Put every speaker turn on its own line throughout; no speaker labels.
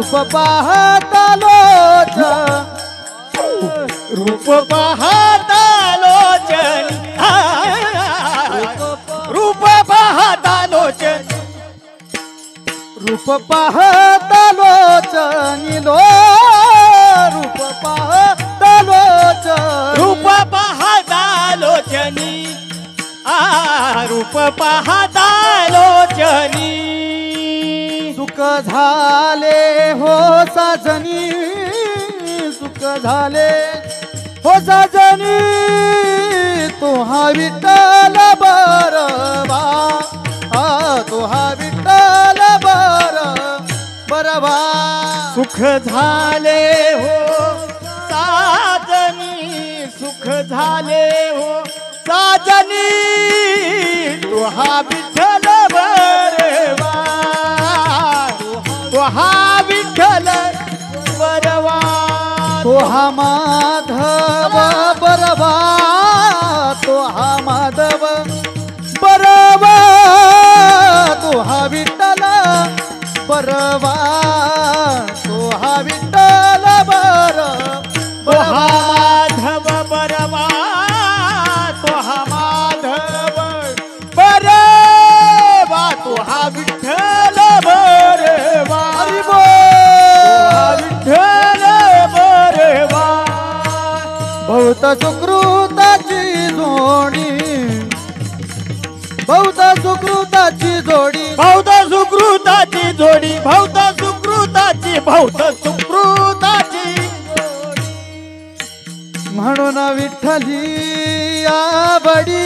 रूप पाहता लोचन
रूप पाहता लोचन रूप पाहता लोचन
रूप पाहता लोचनी लो रूप पाहता लोचन
रूप पाहता लोचनी रूप पाहता लोचनी
सुख झाले हो साजनी सुख झाले हो साजनी तुहा विठ्ठल बरवा तुहा विठ्ठल बरवा
सुख झाले हो साजनी सुख झाले हो साजनी तुहा विठ्ठल बरवा तुहा विठ्ठल बरवा
तुहा माधव बरवा तुहा माधव बरवा तुहा विठ्ठल बरवा तुहा विठ्ठल
तुहा माधव बरवा तुहा माधव बरवा तुहा विठ्ठल बरवा तुहा विठ्ठल बरवा
बहुत सुकृताची जोडी बहुत सुकृताची जोडी
बहुत सुकृताची जोडी बहुत सुकृताची
म्हणून विठ्ठली आवडी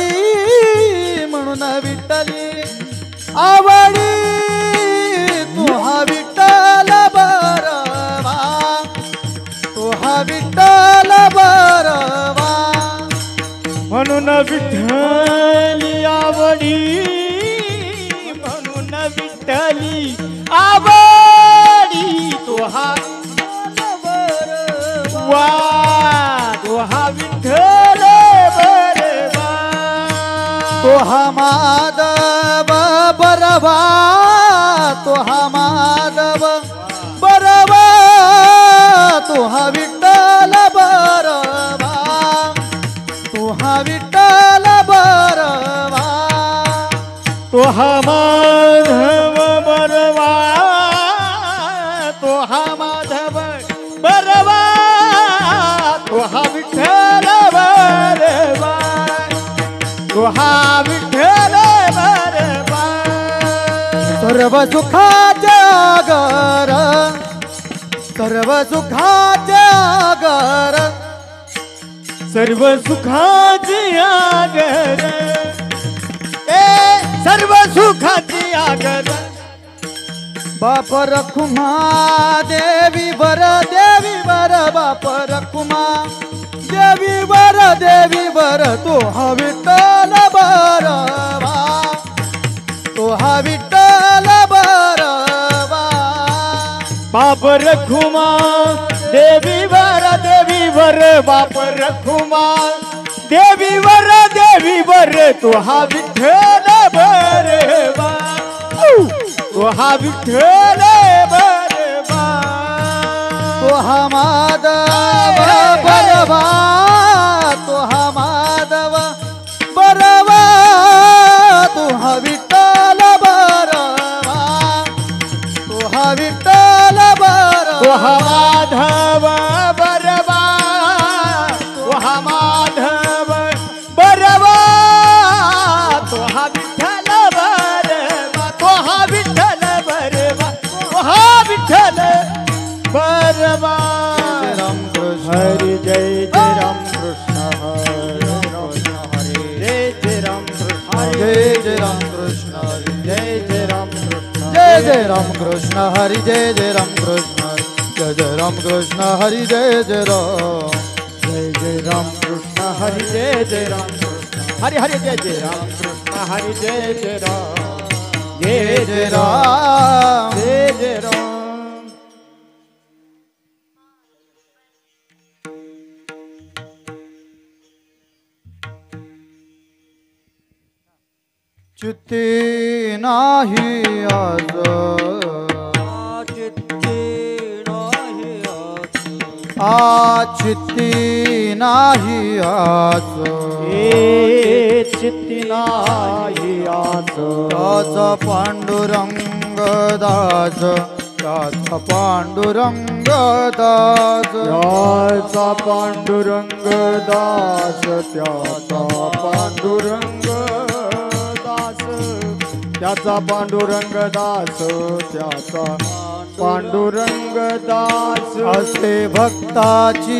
म्हणून विठ्ठली आवडी तुहा विठ्ठल बरवा तुहा विठ्ठल बरवा
म्हणून विठ्ठली आवडी म्हणून विठ्ठली आवडी तुहा वा तुहा विठ्ठल बरवा
तुहा माधव बरवा तुहा माधव बरवा तुहा विठ्ठल बरवा तुहा विठ्ठल बरवा
तुहा माधव बरवा तुहा माधव बरवा तुहा विठ्ठल बरवा तुहा विठ्ठल बरवा
सर्व सुखाचे आगर सर्व सुखाचे आगर
सर्व सुखाची आगर सर्व सुखाची आगर
बाप रखुमा देवी वर बाप रखुमा देवी वर तुहा विठ्ठल बरवा तुहा विठ्ठल बरवा
बाप रखुमा देवी वर बाप रखुमा देवी वर तुहा विठ्ठल बरवा तुहा विठ्ठल बरवा
तुहा माधव बरवा तुहा माधव बरवा तुहा विठ्ठल बरवा तुहा विठ्ठल बरवा
तुहा माधव बरवा तुहा माधव बरवा तुहा विठ्ठल बरवा तुहा विठ्ठल बरवा तुहा विठ्ठल बरवा हरी जय राम कृष्ण हरी जय राम कृष्ण
जय राम कृष्ण
जय राम कृष्ण
जय राम कृष्ण हरी जय राम कृष्ण जय राम कृष्ण हरी जय
राम कृष्ण हरी जय राम कृष्ण हरी हरी जय राम कृष्ण हरी जय राम
जय राम
जय राम
चित्ती नाही आज
चित्ती
चित्ती नाही आस
चित्ती नाही आस
त्याचा पांडुरंग दास त्याचा पांडुरंग दास
त्याचा पांडुरंग दास त्याचा पांडुरंग दास त्याचा पांडुरंग दास त्याचा पांडुरंग दास
असे भक्ताची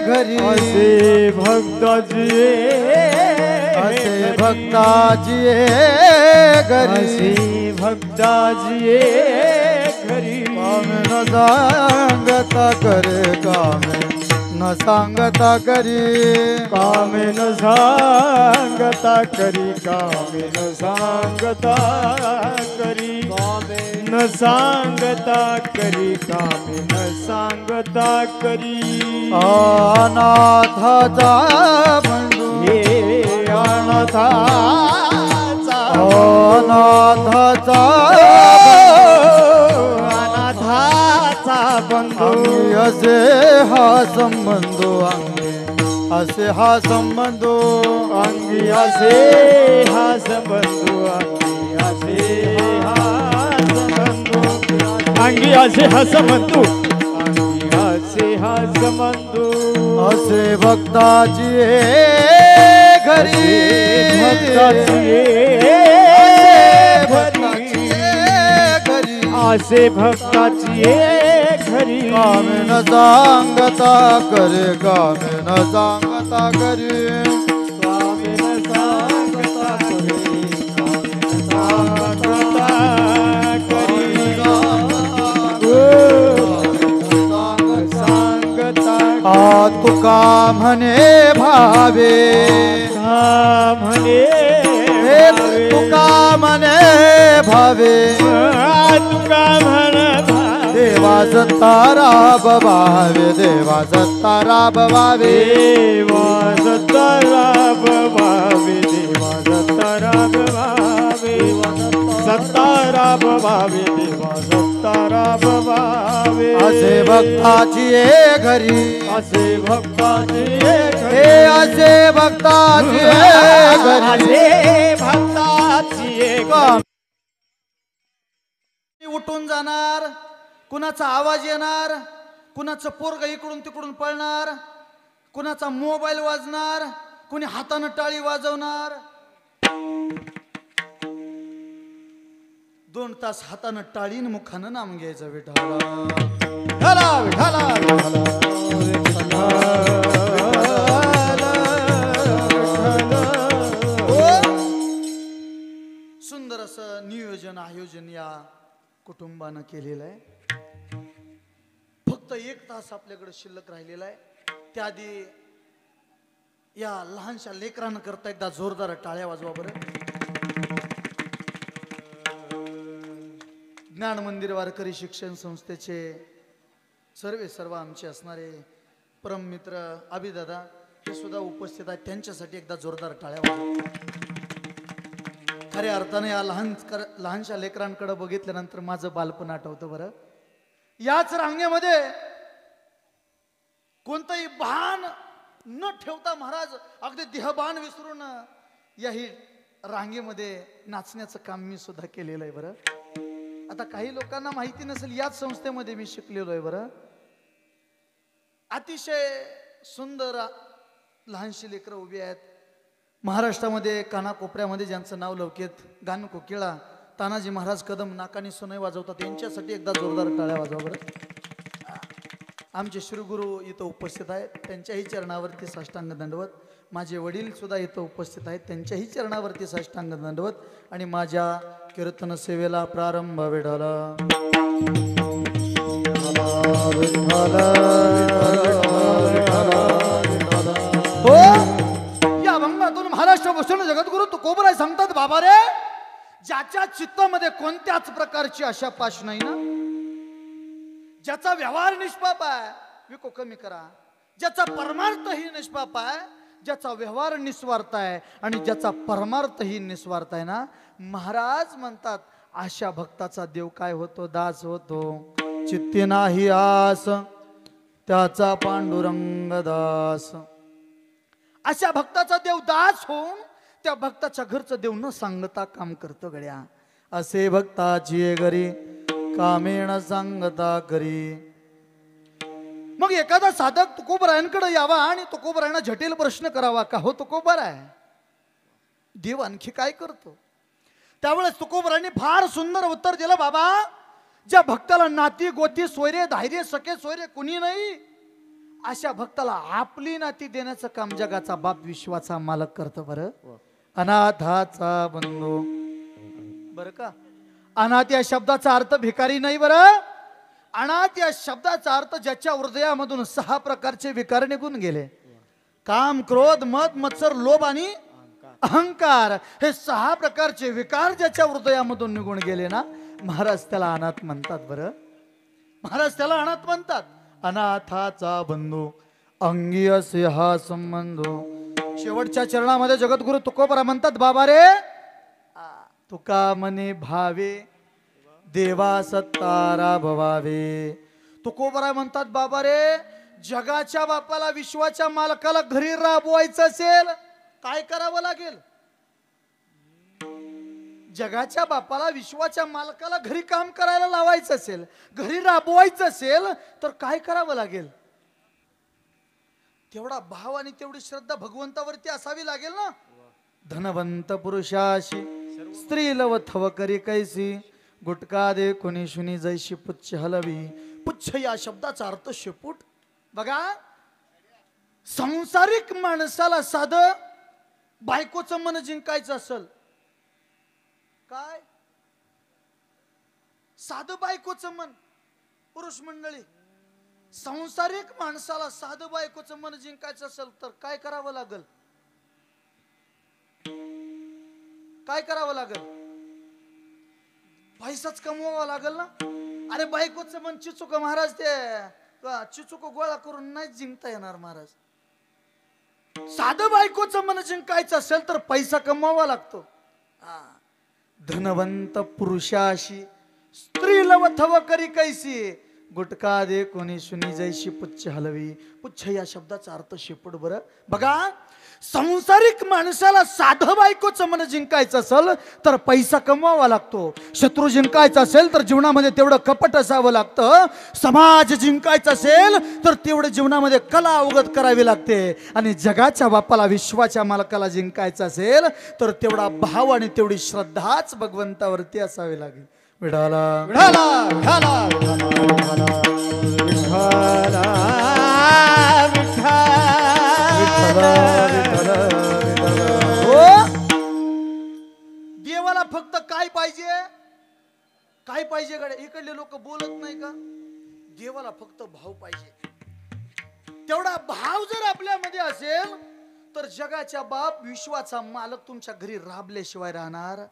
घरी
असे भक्ताची
असे भक्ताची घरी
असे भक्ताची घरी
कामे न सांगता करे कामे न सांगता करी
कामे न सांगता करी कामे न सांगता करी कामे न सांगता करी कामे न सांगता करी
अनाथाचा बंधू
हे अनाथाचा
अनाथाचा
अनाथाचा बंधू
असे हा संबंध अंगे असे हा संबंध
अंगी असे हा संबंध अंगी असे हा संबंध अंगी असे हा संबंध अंगी असे हा संबंध
असे भक्ताची घरी
भक्ताची
घरी
असे भक्ताची घरी
कामे न सांगता करे कामे न सांगता करे
कामे न सांगता करे कामे न सांगता करी सांगता
तुका म्हणे भावे
म्हणे
तुका म्हणे भावे
तुका म्हण
देवा सत्तारा बभावे देवा सत्तारा बभावे
देवा सत्तारा बभावे देवा सत्तारा बभावे सत्तारा बभावे देवा सत्तारा बभावे
असे भक्ताची घरी
असे भक्ताची
हे असे भक्ताची घरी
असे भक्ताची
उठून जाणार कुणाचा आवाज येणार कुणाचं पोरग इकडून तिकडून पळणार कुणाचा मोबाईल वाजणार कुणी हातानं टाळी वाजवणार 2 तास हातानं टाळीन मुखानं नाम घ्यायचं विठाला
विठाला विठाला
सुंदर असं नियोजन आयोजन या कुटुंबानं केलेलं आहे फक्त 1 तास आपल्याकडे शिल्लक राहिलेला आहे त्याआधी या लहानशा लेकरांना करता एकदा जोरदार टाळ्या वाजवा बरं ज्ञान मंदिर वारकरी शिक्षण संस्थेचे सर्व आमचे असणारे परम मित्र अभिदादा हे सुद्धा उपस्थित आहेत त्यांच्यासाठी एकदा जोरदार टाळ्या वाजवा खऱ्या अर्थाने या लहानशा लेकरांकडे बघितल्यानंतर माझं बालपण आठवतं बरं याच रांगेमध्ये कोणतंही भान न ठेवता महाराज अगदी देहभान विसरून याही रांगेमध्ये नाचण्याचं काम मी सुद्धा केलेलं आहे बरं आता काही लोकांना माहिती नसेल याच संस्थेमध्ये मी शिकलेलो आहे बरं अतिशय सुंदर लहानशी लेकरं उभी आहेत महाराष्ट्रामध्ये कानाकोपऱ्यामध्ये ज्यांचं नाव लौकित गान कोकिळा तानाजी महाराज कदम नाकानी सोनई वाजवतात यांच्यासाठी एकदा जोरदार टाळ्या वाजवा बरं आमचे श्रीगुरु इथं उपस्थित आहेत त्यांच्याही चरणावरती साष्टांग दंडवत माझे वडील सुद्धा इथं उपस्थित आहेत त्यांच्याही चरणावरती साष्टांग दंडवत आणि माझ्या कीर्तन सेवेला प्रारंभ वेढाला हो या अभंगातून महाराष्ट्र भूषण जगद्गुरु तुकोबराय सांगतात बाबा रे ज्याच्या चित्तामध्ये कोणत्याच प्रकारची आशा पाश नाही ना ज्याचा व्यवहार निष्पाप आहे विको कमी करा ज्याचा परमार्थही निष्पाप आहे ज्याचा व्यवहार निस्वार्थ आहे आणि ज्याचा परमार्थही निस्वार्थ आहे ना महाराज म्हणतात अशा भक्ताचा देव काय होतो दास होतो चित्ती नाही आस त्याचा पांडुरंग दास. अशा भक्ताचा देव दास होऊन त्या भक्ताच्या घरचं देव न सांगता काम करतो गड्या. असे भक्ताची घरी कामेण सांगता करी. मग एखादा साधक तुकोबरायांकडे यावा आणि तुकोबरायांना जटिल प्रश्न करावा, का हो तुकोबराय, देव आणखी काय करतो? त्यावेळेस तुकोबरायांनी फार सुंदर उत्तर दिलं, बाबा ज्या भक्ताला नाती गोती सोयरे धैर्य सखे सोयरे कुणी नाही, अशा भक्ताला आपली नाती देण्याचं काम जगाचा बाप विश्वाचा मालक करतो. बरं, अनाथाचा बंधू. बरं का, अनाथ या शब्दाचा अर्थ भिकारी नाही. बरं, अनाथ या शब्दाचा अर्थ ज्याच्या हृदयामधून 6 प्रकारचे विकार निघून गेले. काम, क्रोध, मद, मत्सर, लोभ आणि अहंकार, हे 6 प्रकारचे विकार ज्याच्या हृदयामधून निघून गेले ना, महाराज त्याला अनाथ म्हणतात. बरं, महाराज त्याला अनाथ म्हणतात. अनाथाचा बंधू अंगी असे हा संबंध. शेवटच्या चरणामध्ये जगद्गुरु तुकोबरा म्हणतात, बाबा रे तुका मने भावे देवा सत्तारा भवावे. तुकोबरा म्हणतात, बाबा रे जगाच्या बापाला विश्वाच्या मालकाला घरी राबवायचं असेल काय करावं लागेल? जगाच्या बापाला विश्वाच्या मालकाला घरी काम करायला लावायचं असेल, घरी राबवायचं असेल तर काय करावं लागेल? तेवढा भाव आणि तेवढी श्रद्धा भगवंतावरती असावी लागेल ना. धनवंत पुरुषाशी स्त्री लव थव करी कैसी गुटका दे कोणी शुनी जैशी पुच्छ हलवी. पुच्छ या शब्दाचा अर्थ शेपूट. बघा, संसारिक माणसाला साधं बायकोचं मन जिंकायचं असेल काय, साधं बायकोचं मन, पुरुष मंडळी, संसारिक माणसाला साधं बायकोचं मन जिंकायचं असेल तर काय करावं लागल? काय करावं लागल? पैसाच कमवावा लागल ना. अरे बायकोचं मन चिचुक महाराज, ते चिचुक गोळा करून नाही जिंकता येणार महाराज. साधं बायकोचं मन जिंकायचं असेल तर पैसा कमवावा लागतो. धनवंत पुरुषाशी स्त्री लव थव करी कैसी गुटका दे कोणी सुनी जैशी पुच्छ हलवी. पुच्छ या शब्दाचा अर्थ शेपूट. बरं बघा, संसारिक माणसाला साधं बायकोचं मन जिंकायचं असेल तर पैसा कमवावा लागतो. शत्रू जिंकायचा असेल तर जीवनामध्ये तेवढं कपट असावं लागतं. समाज जिंकायचा असेल तर तेवढं जीवनामध्ये कला अवगत करावी लागते. आणि जगाच्या बापाला विश्वाच्या मालकाला जिंकायचं असेल तर तेवढा भाव आणि तेवढी श्रद्धाच भगवंतावरती असावी लागेल. विठाला विठाला विठाला विठाला देवाला फक्त काय पाहिजे? काय पाहिजे गड्या? इकडले लोक बोलत नाही का? देवाला फक्त भाव पाहिजे. तेवढा भाव जर आपल्यामध्ये असेल तर जगाच्या बाप विश्वाचा मालक तुमच्या घरी राबल्याशिवाय राहणार.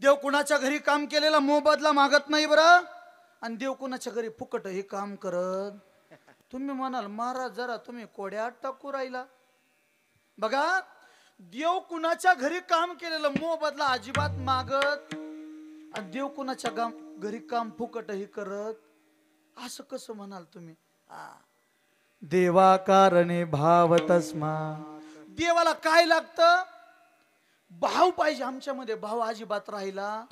देव कुणाच्या घरी काम केलेला मोबदला मागत नाही. बरं, आणि देव कुणाच्या घरी फुकट हे काम करत. तुम्ही म्हणाल महाराज जरा तुम्ही कोड्यात टाकू राहिला. बघा, देव कुणाच्या घरी काम केलेलं मोबदला अजिबात मागत, आणि देव कुणाच्या घरी काम फुकटही करत, असं कसं म्हणाल तुम्ही? देवा कारणे भाव तस्मा. देवाला काय लागतं? भाव पाहिजे. आमच्यामध्ये भाव अजिबात राहिला,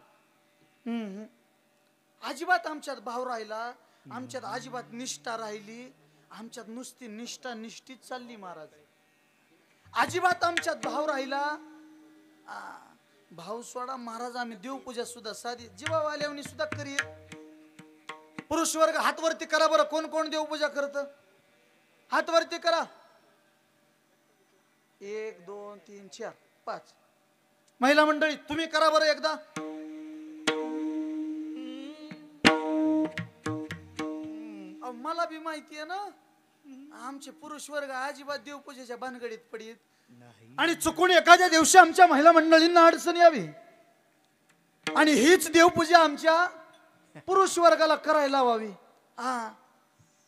अजिबात आमच्यात भाव राहिला, आमच्यात अजिबात निष्ठा राहिली, आमच्यात नुसती निष्ठा निष्ठीच चालली महाराज. अजिबात आमच्यात भाव राहिला. भाव सोडा महाराज, आम्ही देवपूजा सुद्धा साधी जीवावाल्यावनी सुद्धा करीत. पुरुष वर्ग हात वरती करा बरं, कोण कोण देवपूजा करत? हात वरती करा. 1 2 3 4 5. महिला मंडळी तुम्ही करा बरं एकदा. मला बी माहिती आहे ना, आमचे पुरुष वर्ग अजिबात देवपूजेच्या भानगडीत पडीत. आणि चुकून एखाद्या दिवशी आमच्या महिला मंडळींना अडचण यावी आणि हीच देवपूजा आमच्या पुरुष वर्गाला करायला लावावी.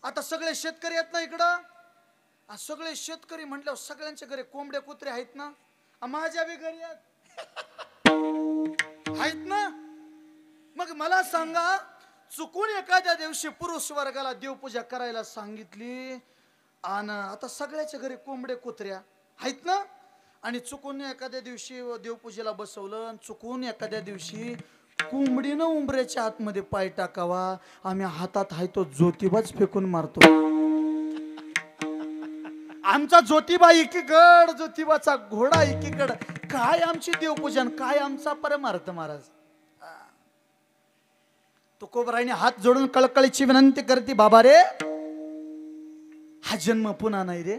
आता सगळे शेतकरी आहेत ना इकडं, सगळे शेतकरी म्हटल्यावर सगळ्यांच्या घरी कोंबड्या कुत्रे आहेत ना, माझ्या बी घरी आहेत ना. मग मला सांगा, चुकून एखाद्या दिवशी पुरुष वर्गाला देवपूजा करायला सांगितली आणि आता सगळ्याच्या घरी कोंबडे कुत्र्या आहेत ना, आणि चुकून एखाद्या दिवशी देवपूजेला बसवलं आणि चुकून एखाद्या दिवशी कोंबडीनं उंबऱ्याच्या आतमध्ये पाय टाकावा, आम्ही हातात आहे तो ज्योतिबाच फेकून मारतो. आमचा ज्योतिबा एकीकड, ज्योतिबाचा घोडा एकीकड. काय आमची देवपूजन, काय आमचा परमार्थ महाराज. तुकोबराईने हात जोडून कळकळीची विनंती करते, बाबा रे हा जन्म पुन्हा नाही रे.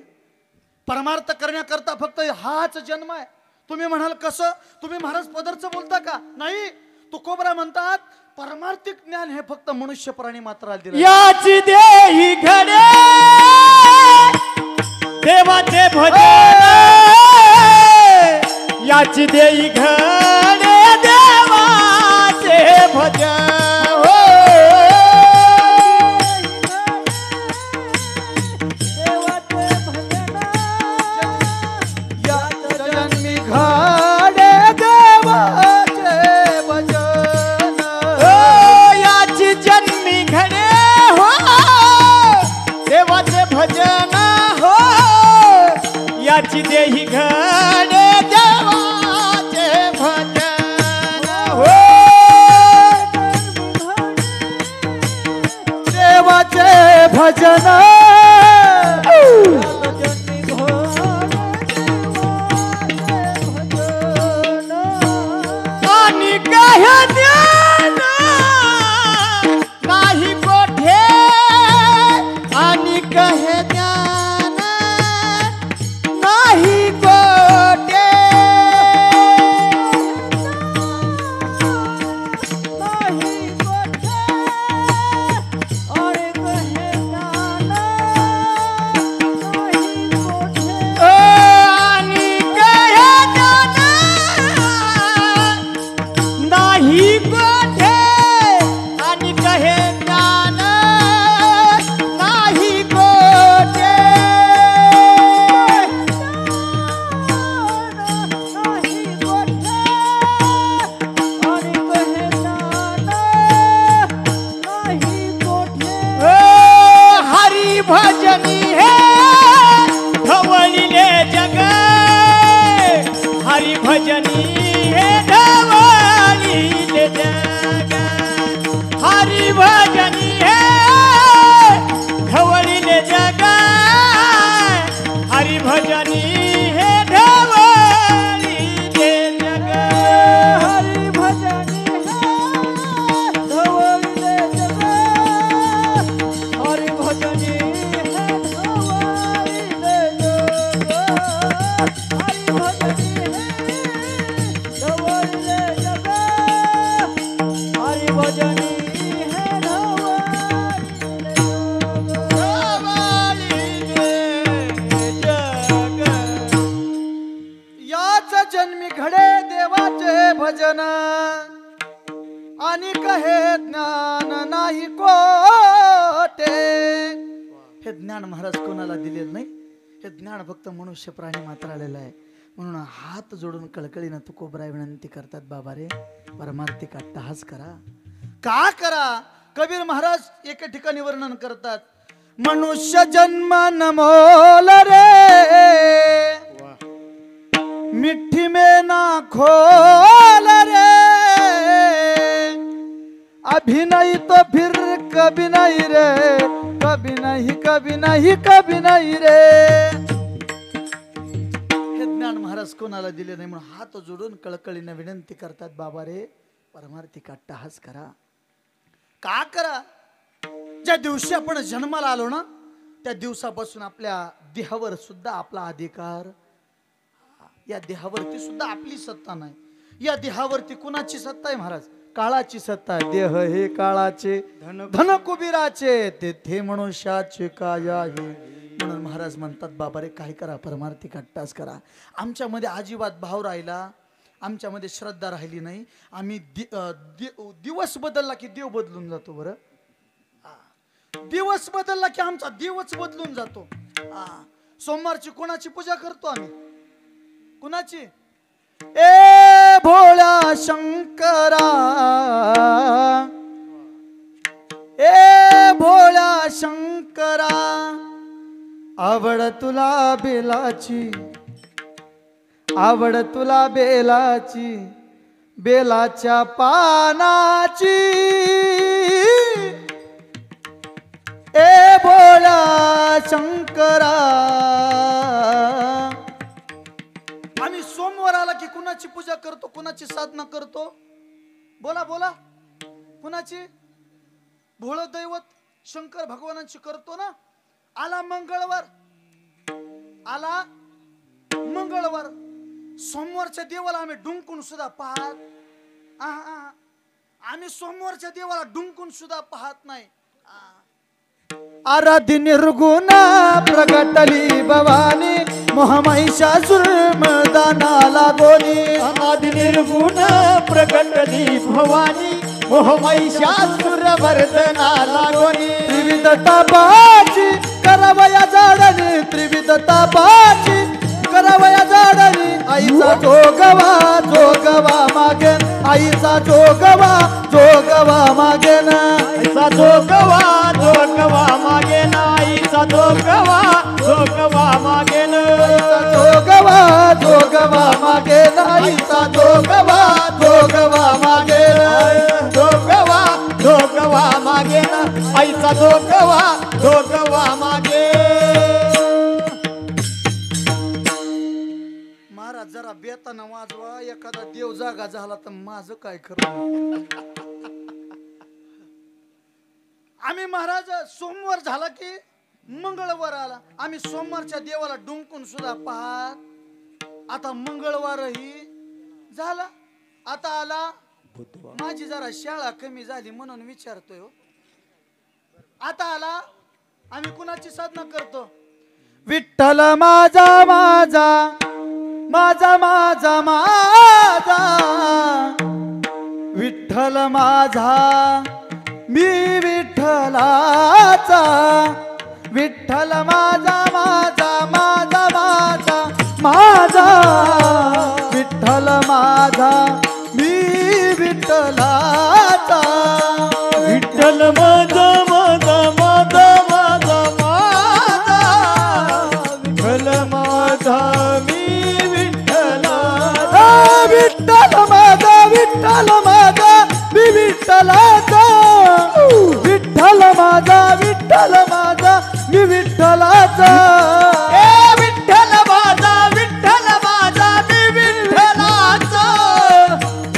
परमार्थ करण्याकरता फक्त हाच जन्म आहे. तुम्ही म्हणाल कसं, तुम्ही महाराज पदरचं बोलता का? नाही, तुकोबरा म्हणतात परमार्थिक ज्ञान हे फक्त मनुष्य प्राणी मात्र दिलं.
याची देही घडे देवाचे भजन, याची देही घडे देवाचे भजन. याची देही घडे देवाचे भजन हो,
देवाचे भजन.
आणि काही ज्ञान नाही कोठे, आणि काही ज्ञान नाही कोठे. भजनी हे धवळीले जग, हरी भजनी हे धवळीले जग, हरी भजनी हे धवळीले जग, हरी भजनी हे धवळीले जग, हरी भजनी हे धवळीले जग, हरी भजनी
जन्मी घडे देवाचे भजन, आणि कहे ज्ञान नाही कोठे. हे ज्ञान महाराज कोणाला दिलेलं नाही, हे ज्ञान फक्त मनुष्य प्राणी मात्र आलेलं आहे. म्हणून हात जोडून कळकळीनं तुकोबराय विनंती करतात, बाबा रे परमार्थिक अट्टहास करा. का करा? कबीर महाराज एके ठिकाणी वर्णन करतात, मनुष्य जन्म नमोल रे, मिट्टी में ना खोल रे, अभी नहीं तो फिर कभी नहीं रे, कभी नहीं कभी नहीं कभी नहीं रे. हे ज्ञान महाराज कोणाला दिले नाही, म्हणून हात जोडून कळकळीने विनंती करतात, बाबा रे परमार्थिक अट्टहास करा. का करा? ज्या दिवशी आपण जन्माला आलो ना, त्या दिवसापासून आपल्या देहावर सुद्धा आपला अधिकार, या देहावरती सुद्धा आपली सत्ता नाही. या देहावरती कुणाची सत्ता आहे महाराज? काळाची सत्ता आहे. देह हे काळाचे, धन कुबीराचे, तेथे मनुष्याचे काय आहे. म्हणून महाराज म्हणतात, बाबा रे काय करा? परमार्थिक अट्टहास करा. आमच्यामध्ये अजिबात भाव राहिला, आमच्यामध्ये श्रद्धा राहिली नाही. आम्ही दिवस बदलला की देव बदलून जातो. बरं, दिवस बदलला की आमचा देवच बदलून जातो. सोमवारची कोणाची पूजा करतो आम्ही? कुणाची? ए भोळा शंकरा, शंकरा आवड तुला बेलाची, आवड तुला बेलाची, बेलाच्या पानाची, ए भोळा शंकरा. आम्ही सोमवार आला की कुणाची पूजा करतो, कुणाची साधना करतो? बोला बोला, कुणाची? भोळ दैवत शंकर भगवानांची करतो ना. आला मंगळवार, आला मंगळवार, सोमवारच्या देवाला आम्ही डुंकून सुद्धा पाहत. आम्ही सोमवारच्या देवाला डुंकून सुद्धा पाहत नाही. आराधी निर्गुण प्रगटली भवानी, मोहमहिषासुर मर्दानाला गोनी.
अनादि निर्गुण प्रगटली भवानी, मोहमहिषासुर मर्दनाला गोनी.
त्रिविध तापाची करावया जाडणी, त्रिविध तापाची करावया जाडणी. आईचा जोगवा जोगवा मागेन, आईचा जोगवा जोगवा मागेन.
आईचा जोगवा जोगवा मागेन, आईचा जोगवा जोगवा मागेन.
जोगवा जोगवा मागेन, आईचा जोगवा जोगवा मागेन.
जोगवा जोगवा मागेन, आईचा जोगवा जोगवा मागेन.
महाराज जरा बेताना वाजवा, एखादा देव जागा झाला तर माझं काय खरं. आम्ही महाराज सोमवार झाला की मंगळवार आला, आम्ही सोमवारच्या देवाला डुंकून सुद्धा पाहत. आता मंगळवारही झाला, आता आला. माझी जरा शाळा कमी झाली म्हणून विचारतोय. आता आला, आम्ही कुणाची साधना करतो? विठ्ठल माझा माझा माझा माझा माझा, विठ्ठल माझा मी विठ्ठलाचा. विठ्ठल माझा माझा माझा माझा माझा, विठ्ठल माझा मी विठ्ठलाचा.
विठ्ठल माझा माझा माझा माझा माझा, विठ्ठल माझा मी विठ्ठलाचा.
विठ्ठल माझा विठ्ठल माझा मी विठ्ठलाचा. विठ्ठल माझा विठ्ठल माझा मी विठ्ठलाचा.
विठ्ठल माझा विठ्ठल माझा मी विठ्ठलाचा.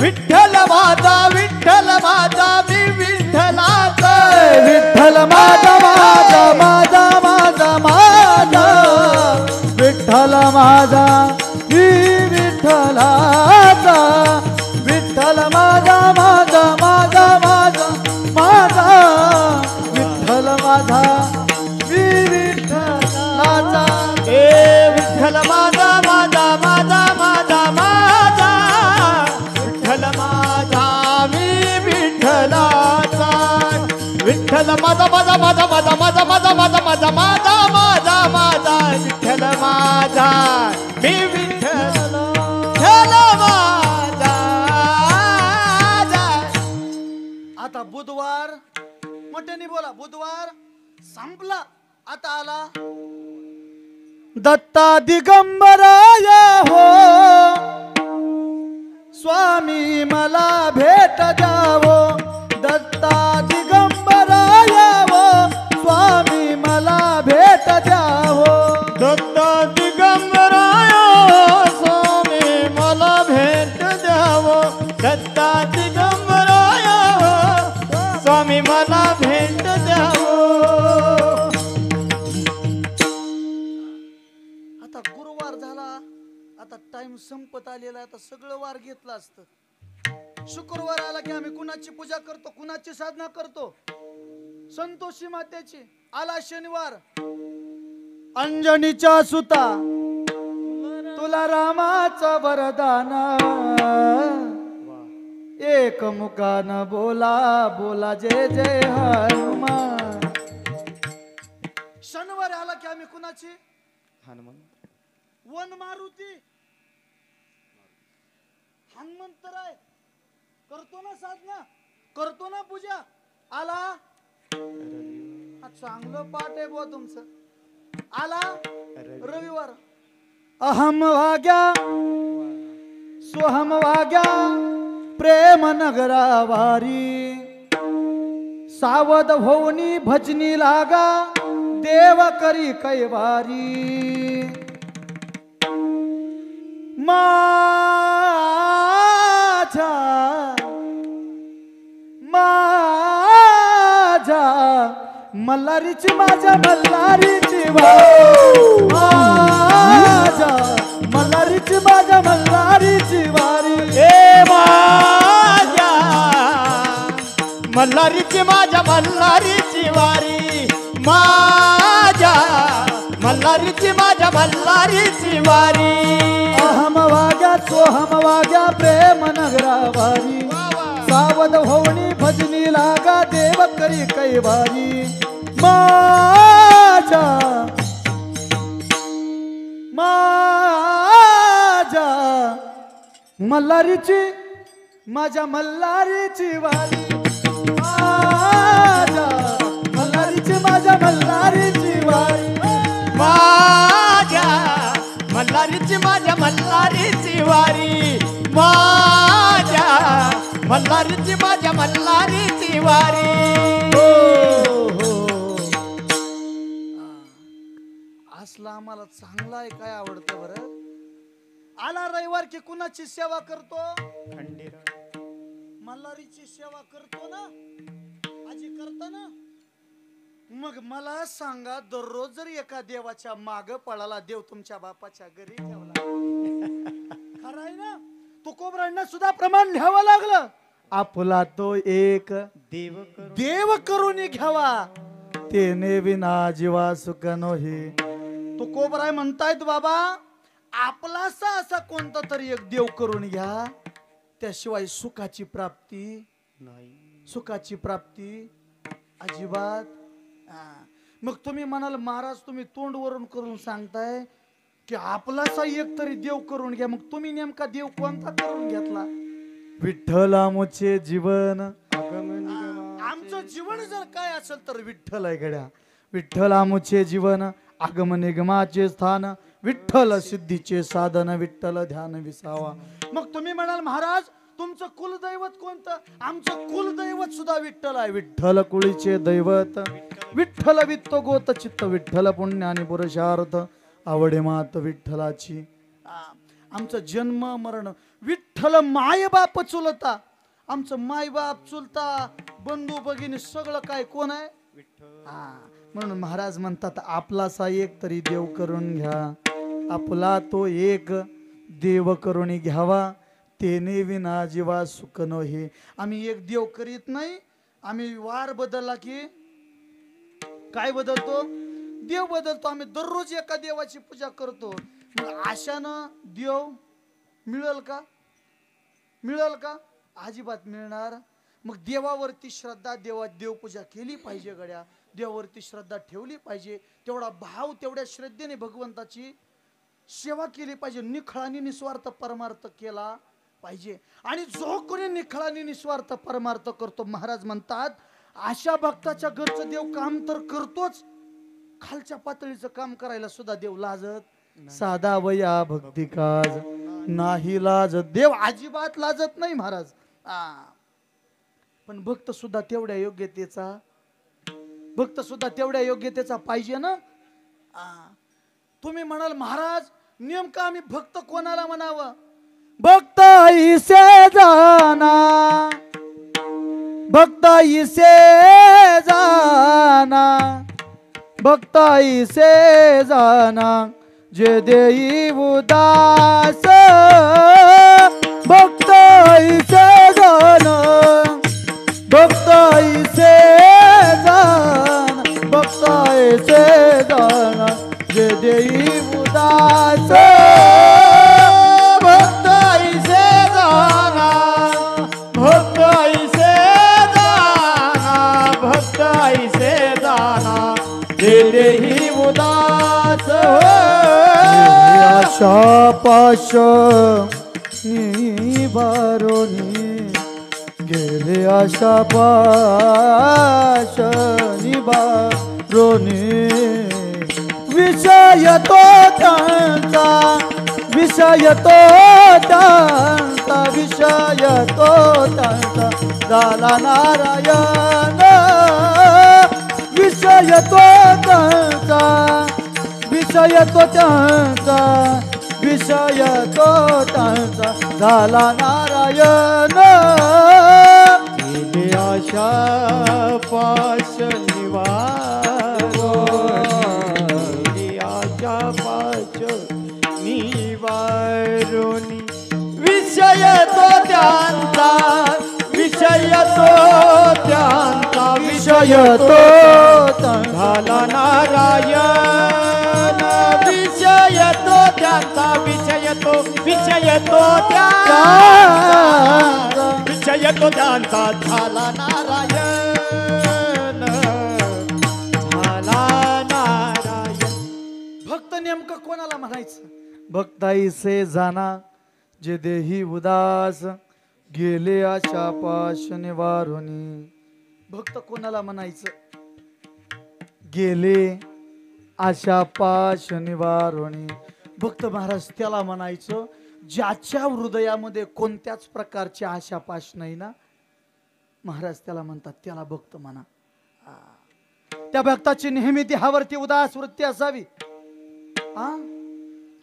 विठ्ठल माझा विठ्ठल माझा मी विठ्ठलाचा.
विठ्ठल माझा माझा माझा माझा माझा, विठ्ठल माझा मी विठ्ठलाचा. विठ्ठल माझा माझा माझा माझा माझा, विठ्ठल माझा मी विठ्ठलाचा.
विठ्ठल माझा माझा माझा माझा माझा, विठ्ठल माझा मी विठ्ठलाचा. विठ्ठल माझा माझा माझा माझा माझा माझा माझा माझा माझा माझा माझा, विठ्ठल माझा मी विठ्ठल माझा.
आता बुधवार, मोठ्याने बोला, बुधवार संपला. आता आला दत्ता दिगंबराय हो, स्वामी मला भेट द्यावो. दत्ता दिगंबराय हो, स्वामी मला भेट द्यावो.
दत्ता दिगंबराय स्वामी मला भेट द्यावो. दत्ता दिगंबराय स्वामी मला भेट द्यावो.
आता गुरुवार झाला, आता टाइम संपत आलेला, आता सगळं वार घेतलं असतं. शुक्रवार आला की आम्ही कुणाची पूजा करतो, कुणाची साधना करतो? संतोषी मातेची. आला शनिवार, अंजनीच्या सुता तुला रामाचं वरदान. एक मुखान बोला बोला जय जय हनुमान. शनिवार आला की आम्ही कुणाची? वन मारुती हनुमंतराय करतो ना साधना, करतो ना पूजा. आला चांगलं पाठ आहे बुवा तुमचं. आला रविवार. अहम वाग्या सोहम वाग्या प्रेम नगरावारी, सावध होऊनी भजनी लागा देव करी कैवारी. माझ्या माझ्या मल्हारीची माझ्या मल्हारीची वारी, माझ्या मल्हारीची माझ्या मल्हारीची वारी.
ए माझ्या मल्हारीची माझ्या मल्हारीची वारी, माझ्या मल्हारीची माझ्या मल्हारीची वारी.
अहम वाग्या सोहम वाग्या प्रेम नगरावारी, सावध होऊनी भजनी लागा देव करी कैवारी. माझ्या माझ्या मल्हारीची माझ्या मल्हारीची वारी, माझ्या मल्हारीची माझ्या मल्हारीची वारी.
माझ्या मल्हारीची माझ्या मल्हारीची वारी, माझ्या मल्हारीची माझ्या मल्हारीची वारी.
हो हो. असला आम्हाला चांगला आहे काय आवडतं बरं. आला रविवार की कुणाची सेवा करतो. मल्हारीची सेवा करतो ना आजी, करता ना. मग मला सांगा, दररोज जर एका देवाच्या माग पळाला देव तुमच्या बापाच्या घरी ठेवला, खरं आहे ना. तुकोबरांना सुद्धा प्रमाण घ्यावं लागलं. आपला तो एक देव करून घ्यावा, तेने विना जीवा सुख नोही. तुकोबराय म्हणतायत बाबा, आपलासा असा कोणता तरी एक देव करून घ्या, त्याशिवाय सुखाची प्राप्ती नाही. सुखाची प्राप्ती अजिबात. मग तुम्ही म्हणाल महाराज तुम्ही तोंड वरून करून सांगताय की आपलासा एक तरी देव करून घ्या. मग तुम्ही नेमका देव कोणता करून घेतला. विठ्ठलामुचे जीवन. आमचं जीवन जर काय असेल तर विठ्ठल आहे गड्या. विठ्ठलामुचे जीवन आगम निगमाचे स्थान, विठ्ठल सिद्धीचे साधन, विठ्ठल ध्यान विसावा. मग तुम्ही म्हणाल महाराज तुमचं कुलदैवत कोणतं. आमचं कुलदैवत सुद्धा विठ्ठल आहे. विठ्ठल कुळीचे दैवत, विठ्ठल वित्त गोत चित्त, विठ्ठल पुण्य आणि पुरुषार्थ, आवडे मात विठ्ठलाची. आमचं जन्म मरण विठ्ठल. माय बाप चुलता, आमचं माय बाप चुलता बंधू भगिनी सगळं काय कोण आहे. म्हणून महाराज म्हणतात आपलासा एक तरी देव करून घ्या. आपला तो एक देव करून घ्यावा, तेने विना जीवा सुख नोही. आम्ही एक देव करीत नाही. आम्ही वार बदलला की काय बदलतो, देव बदलतो. आम्ही दररोज एका देवाची पूजा करतो. अशानं देव मिळेल का. मिळेल का. अजिबात मिळणार. मग देवावरती श्रद्धा, देवपूजा केली पाहिजे गड्या. देवावरती श्रद्धा ठेवली पाहिजे. तेवढा भाव, तेवढ्या श्रद्धेने भगवंताची सेवा केली पाहिजे. निखळाने निस्वार्थ परमार्थ केला पाहिजे. आणि जो कोणी निखळाने निस्वार्थ परमार्थ करतो, महाराज म्हणतात अशा भक्ताच्या घरचं देव काम तर करतोच, खालच्या पातळीचं काम करायला सुद्धा देव लाजत. साधा वया भक्ती काज नाही लाज. देव अजिबात लाजत नाही महाराज. पण भक्त सुद्धा तेवढ्या योग्यतेचा पाहिजे ना. तुम्ही म्हणाल महाराज नेमकं आम्ही भक्त कोणाला म्हणावं. भक्त इसे जाना, भक्त इसे जाना, भक्त इसे जाना, जे देई उदास. भक्त इसे जाना, भक्त इसे जाना, भक्त इसे जाना, जे देई उदास.
भक्त इसे जाना, भक्त इसे जाना, भक्त इसे जाना, जे देही उदास.
आशा पाश निवारोनी गेले, आशा पाश निवारोनी रोनी विषय तो त्यांचा विषय तो त्यांचा विषय तो त्यांचा झाला नारायण विषय तो त्यांचा विषय तो त्यांचा विषय तो त्यांचा झाला नारायण
गेले आशा पाश निवारो गेली आशा पाश निवारोनी विषय तो त्यांचा विषय तो त्यांचा
विषय तो
झाला नारायण विषय तो त्यांचा विषय तो त्यांचा विषय तो त्यांचा झाला नारायण झाला नारायण.
भक्त नेमकं कोणाला म्हणायचं? भक्ताईसे जाना जे देही उदास गेले आशा पाश निवारुनी. भक्त कोणाला म्हणायचं? गेले आशा पाश निवारुनी. भक्त महाराज त्याला म्हणायचं ज्याच्या हृदयामध्ये कोणत्याच प्रकारची आशा पाश नाही ना, महाराज त्याला म्हणतात, त्याला भक्त म्हणा. त्या भक्ताची नेहमी देहावरती उदास वृत्ती असावी.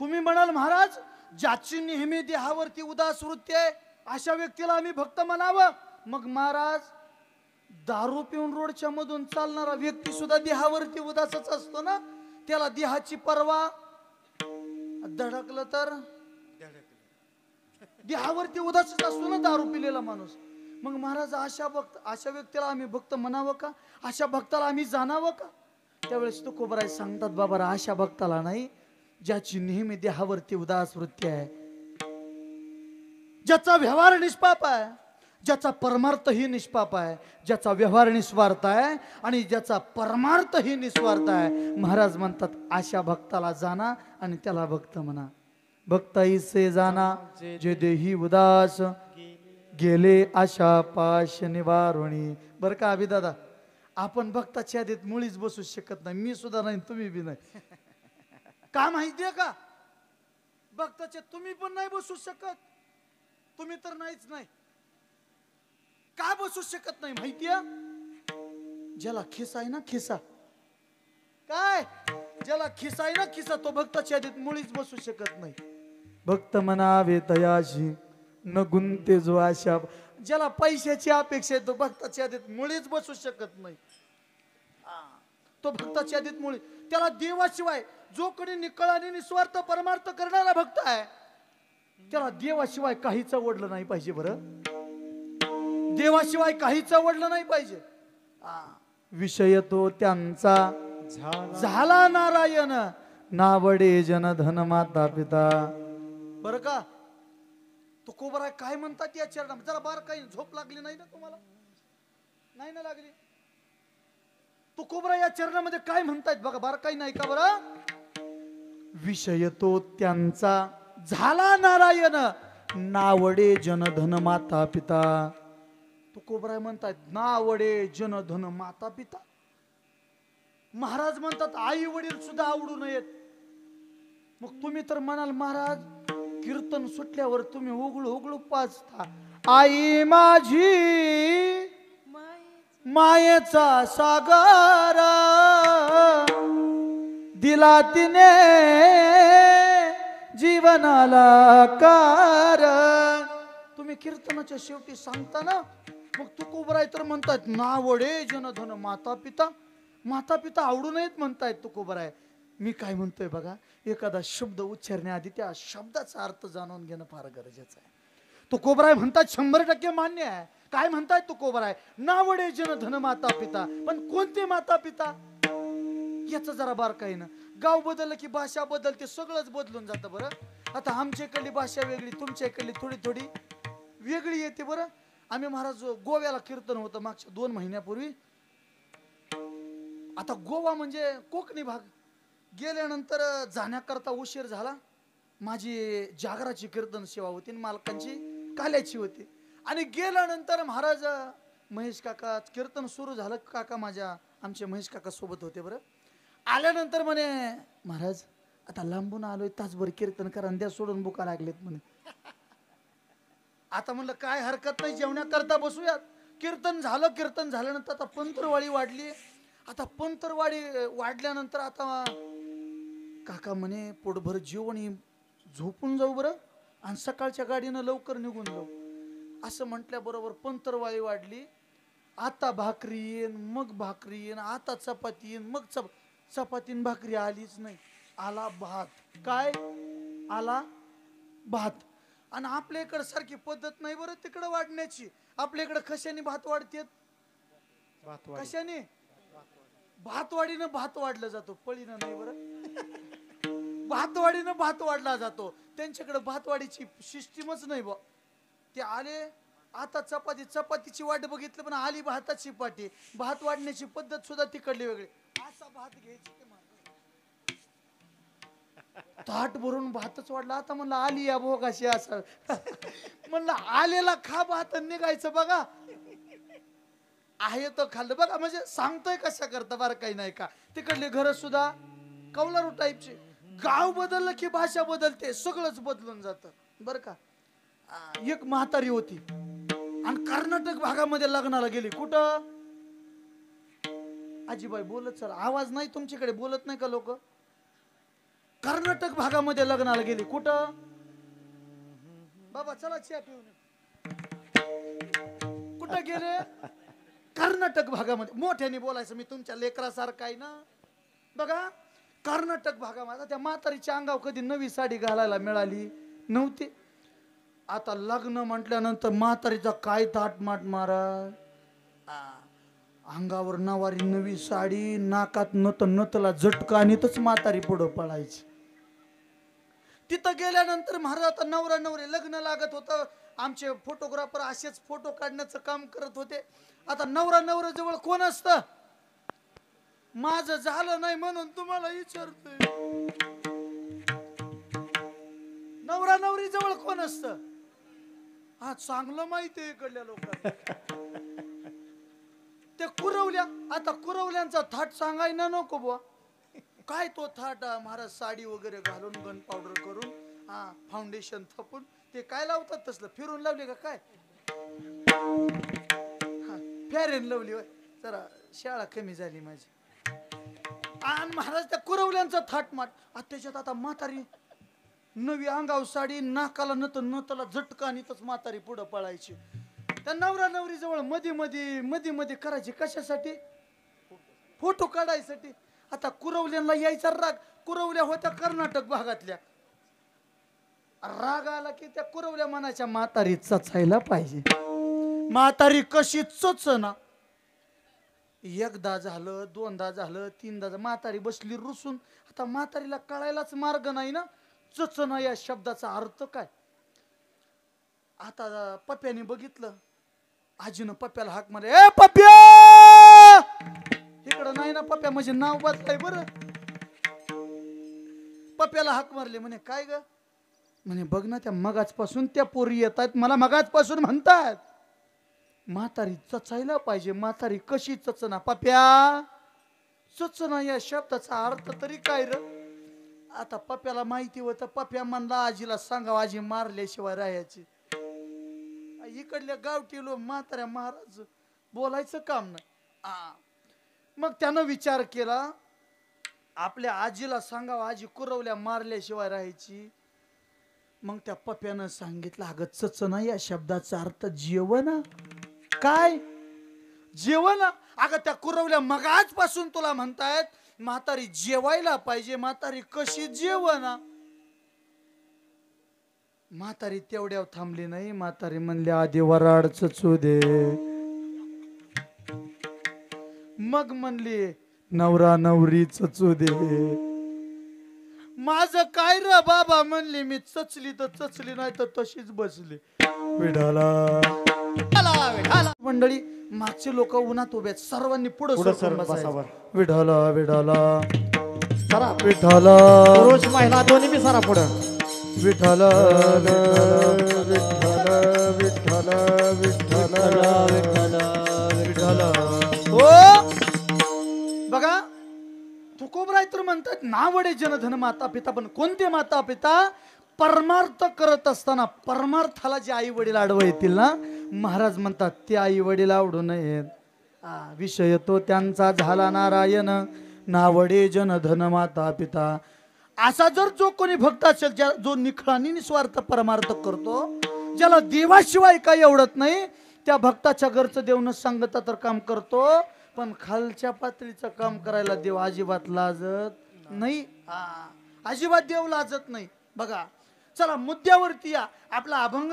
तुम्ही म्हणाल महाराज ज्याची नेहमी देहावरती उदास वृत्ती आहे अशा व्यक्तीला आम्ही भक्त म्हणावं. मग महाराज दारू पिऊन रोडच्या मधून चालणारा व्यक्ती सुद्धा देहावरती उदासच असतो ना. त्याला देहाची पर्वा, धडकलं तर देहावरती उदासच असतो ना दारू पिलेला माणूस. मग महाराज अशा व्यक्तीला आम्ही भक्त म्हणावं का? अशा भक्ताला आम्ही जाणावं का? त्यावेळेस तुकोबराय सांगतात, बाबा अशा भक्ताला नाही ज्याची नेहमी देहावरती उदास वृत्ती आहे, ज्याचा व्यवहार निष्पाप आहे, ज्याचा परमार्थही निष्पाप आहे, ज्याचा व्यवहार निस्वार्थ आहे आणि ज्याचा परमार्थही निस्वार्थ आहे. महाराज म्हणतात अशा भक्ताला जाना आणि त्याला भक्त म्हणा. भक्ताईसे जाना जे देही उदास गेले आशा पाश निवारुणी. बरं का अभि दादा, आपण भक्ताच्या यादीत मुळीच बसू शकत नाही. मी सुद्धा नाही, तुम्ही बी नाही. का माहितीये का? भक्ताचे तुम्ही पण नाही बसू शकत. तुम्ही तर नाहीच नाही. का बसू शकत नाही माहितीये? ज्याला खिसा आहे ना खिसा, काय ज्याला खिसा आहे ना खिसा, तो भक्ताच्या यादीत मुळीच बसू शकत नाही. भक्त म्हणावे तयाशी न गुंते जो आशा. ज्याला पैशाची अपेक्षा आहे तो भक्ताच्या यादीत मुळीच बसू शकत नाही. तो भक्ताच्या यादीत मुळी, त्याला देवाशिवाय जो कोणी निकळ आणि निस्वार्थ परमार्थ करणारा भक्त आहे त्याला देवाशिवाय काहीच आवडलं नाही पाहिजे. बरं, देवाशिवाय काहीच आवडलं नाही पाहिजे. विषय तो त्यांचा झाला नारायण नावडे जन धन माता पिता. बर का? तुकोबराय काय म्हणतात या चरणात? जरा बार काही झोप लागली नाही ना तुम्हाला? नाही ना लागली? तुकोबराय या चरणामध्ये काय म्हणतायत बघा, बार काही नाही का? बरं, विषय तो त्यांचा झाला नारायण नावडे जन धन माता पिता. तुकोबराय म्हणतात नावडे जन धन माता पिता. महाराज म्हणतात आई वडील सुद्धा आवडू नयेत. मग तुम्ही तर म्हणाल महाराज कीर्तन सुटल्यावर तुम्ही उघडू उघडू पाचता, आई माझी मायेचा सागर दिला तिने जीवनाला कार. तुम्ही कीर्तनाच्या शेवटी सांगता ना. मग तुकोबराय तर म्हणतात नावडे जन धन माता पिता. माता पिता आवडू नयेत म्हणतायत तुकोबराय. मी काय म्हणतोय बघा, एखादा शब्द उच्चारण्याआधी त्या शब्दाचा अर्थ जाणून घेणं फार गरजेचं आहे. तुकोबराय म्हणतात 100% मान्य आहे. काय म्हणताय तुकोबराय? नावडे जन धन माता पिता. पण कोणते माता पिता याचं जरा बारकाई ना. गाव बदललं की भाषा बदलते, सगळंच बदलून जातं. बरं, आता आमच्याकडली भाषा वेगळी, तुमच्याकडली थोडी थोडी वेगळी येते. बरं, आम्ही महाराज गोव्याला कीर्तन होतं मागच्या 2 महिन्यापूर्वी. आता गोवा म्हणजे कोकणी भाग. गेल्यानंतर जाण्याकरता उशीर झाला. माझी जागराची कीर्तन सेवा होती, मालकांची काल्याची होती. आणि गेल्यानंतर महाराज महेश काका कीर्तन सुरू झालं, काका माझ्या आमचे महेश काका सोबत होते बरं. आल्यानंतर म्हणे महाराज आता लांबून आलोय, तासभर कीर्तन करा आणि द्या सोडून बुका लागलेत म्हणे. आता म्हणलं काय हरकत नाही, जेवण्याकरता बसूयात. कीर्तन झाल्यानंतर आता पंतरवाडी वाढली. आता पंतरवाडी वाढल्यानंतर आता काका म्हणे पोटभर जेवण झोपून जाऊ बरं आणि सकाळच्या गाडीनं लवकर निघून जाऊ. असं म्हटल्याबरोबर पंतरवाडी वाढली. आता भाकरी येईन, मग भाकरी येईन, आता चपाती येईन, मग चपातीन भाकरी आलीच नाही. आला भात. काय आला? भात. आणि आपल्या इकडे सारखी पद्धत नाही बरं तिकडे वाढण्याची. आपल्या इकडे कशाने भात वाढतेत? कशाने? भातवाडीनं भात वाढला जातो, पळीनं नाही बरं. भातवाडीनं भात वाढला जातो. त्यांच्याकडे भातवाडीची सिस्टीमच नाही बा. ते आले आता चपातीची वाट बघितली पण आली भाताची पाटी. भात वाढण्याची पद्धत सुद्धा तिकडली वेगळी. असा भात घ्यायची ताट भरून भातच वाढला. आता म्हणलं आली या भोगाशी असं म्हणलं आलेला खा भात निघायचं बघा. आहे तर खाल्लं बघा. म्हणजे सांगतोय कशा करता बरं काही नाही का. तिकडले घर सुद्धा कौलारू टाईपचे. गाव बदललं की भाषा बदलते, सगळंच बदलून जातं बरं का. एक म्हातारी होती आणि कर्नाटक भागामध्ये लग्नाला गेली. कुठं? आजीबाई बोलत सर आवाज नाही तुमच्याकडे, बोलत नाही का लोक? कर्नाटक भागामध्ये लग्नाला गेली. कुठं? बाबा चला चहा पिऊन. कुठं गेले? कर्नाटक भागामध्ये. मोठ्याने बोलायचं, मी तुमच्या लेकरासारखं आहे ना. बघा कर्नाटक भागामध्ये त्या म्हातारीच्या अंगावर कधी नवी साडी घालायला मिळाली नव्हती. आता लग्न म्हटल्यानंतर म्हातारीचा काय थाटमाट मारा. अंगावर नवारी नवी साडी, नाकात नतला झटका आणि तच म्हातारी पुढं पळायची. तिथं गेल्यानंतर महाराज आता नवरा नवरी लग्न लागत होतं. आमचे फोटोग्राफर असेच फोटो काढण्याचं काम करत होते. आता नवरा नवरा जवळ कोण असतं? माझं झालं नाही म्हणून तुम्हाला विचारतोय. नवरा नवरी जवळ कोण असतं? हा चांगलं माहितीये इकडल्या लोकांना. ते कुरवल्या. आता कुरवल्यांचा थाट सांगायला नको बुवा. काय तो थाट महाराज साडी वगैरे घालून गन पावडर करून फाउंडेशन थपून ते काय लावतात तसलं फिरून लावले का काय? Fair and lovely. जरा शाळा कमी झाली माझी. आणि महाराज त्या कुरवल्यांचा थाटमाट. त्याच्यात आता म्हातारी नवी अंगाव साडी, नाकाला नतला झटका आणि तच म्हातारी पुढं पळायची. त्या नवरा नवरी जवळ मध्ये करायची कशासाठी? फोटो काढायसाठी. आता कुरवल्यांना यायचा राग. कुरवल्या होत्या कर्नाटक भागातल्या. राग आला की त्या कुरवल्या मनाच्या म्हातारी चचायला पाहिजे. म्हातारी कशी चचना. एकदा झालं, दोनदा झालं, तीनदा झालं, म्हातारी बसली रुसून. आता म्हातारीला कळायलाच मार्ग नाही ना चचना या शब्दाचा अर्थ काय. आता पप्प्याने बघितलं. आजीनं पप्प्याला हाक मारली. ए पप्प्या! इकडं नाही ना पप्प्या म्हणजे नाव बदलाय बरं. पप्प्याला हाक मारली. म्हणे काय ग? म्हणे बघ ना त्या मगाचपासून त्या पोरी येत आहेत, मला मगाचपासून म्हणतात. म्हातारी चचायला पाहिजे. म्हातारी कशी चचना? पप्प्या चचना या शब्दाचा अर्थ तरी काय र? आता पप्प्याला माहिती होतं. पप्प्या म्हणला आजीला सांगावं, आजी मारल्याशिवाय राहायची. इकडल्या गावठी लोक म्हाताऱ्या महाराज बोलायचं काम नाही. मग त्यानं विचार केला आपल्या आजीला सांगावं, आजी कुरवल्या मारल्याशिवाय राहायची. मग त्या पप्प्यानं सांगितलं अगं चचना या शब्दाचा अर्थ जेवण. काय जेवण? अगं त्या कुरवल्या मगाचपासून तुला म्हणतायत म्हातारी जेवायला पाहिजे. म्हातारी कशी जेवण? म्हातारी तेवढ्या थांबली नाही. म्हातारी म्हणली आधी वराड चचू दे. मग म्हणली नवरा नवरी चचू दे. माझं काय र बाबा म्हणली. मी चचली तर चचली नाही तर तशीच बसली. विढाला मंडळी मागचे लोक उन्हात उभे आहेत. सर्वांनी पुढे बसावं. विढाला विढाला
सरा
विठाला
पुरुष महिला दोन्ही बी सरा पुढं.
विठाला विठाला विठाला विठाला विठाला हो बघा तुकोबराय तर म्हणतात नावडे जनधन माता पिता, पण कोणते माता पिता? परमार्थ करत असताना परमार्थाला जे आई वडील आडवं येतील ना, महाराज म्हणतात ते आई वडील आवडू नयेत. विषय तो त्यांचा झाला नारायण, नावडे जनधन माता पिता. असा जर जो कोणी भक्त असेल, जो निखळाने निस्वार्थ परमार्थ करतो, ज्याला देवाशिवाय काही आवडत नाही, त्या भक्ताच्या घरचं देव न सांगता तर काम करतो, पण खालच्या पातळीचं काम करायला देव अजिबात लाजत नाही. अजिबात देव लाजत नाही. बघा चला मुद्द्यावरती या, आपला अभंग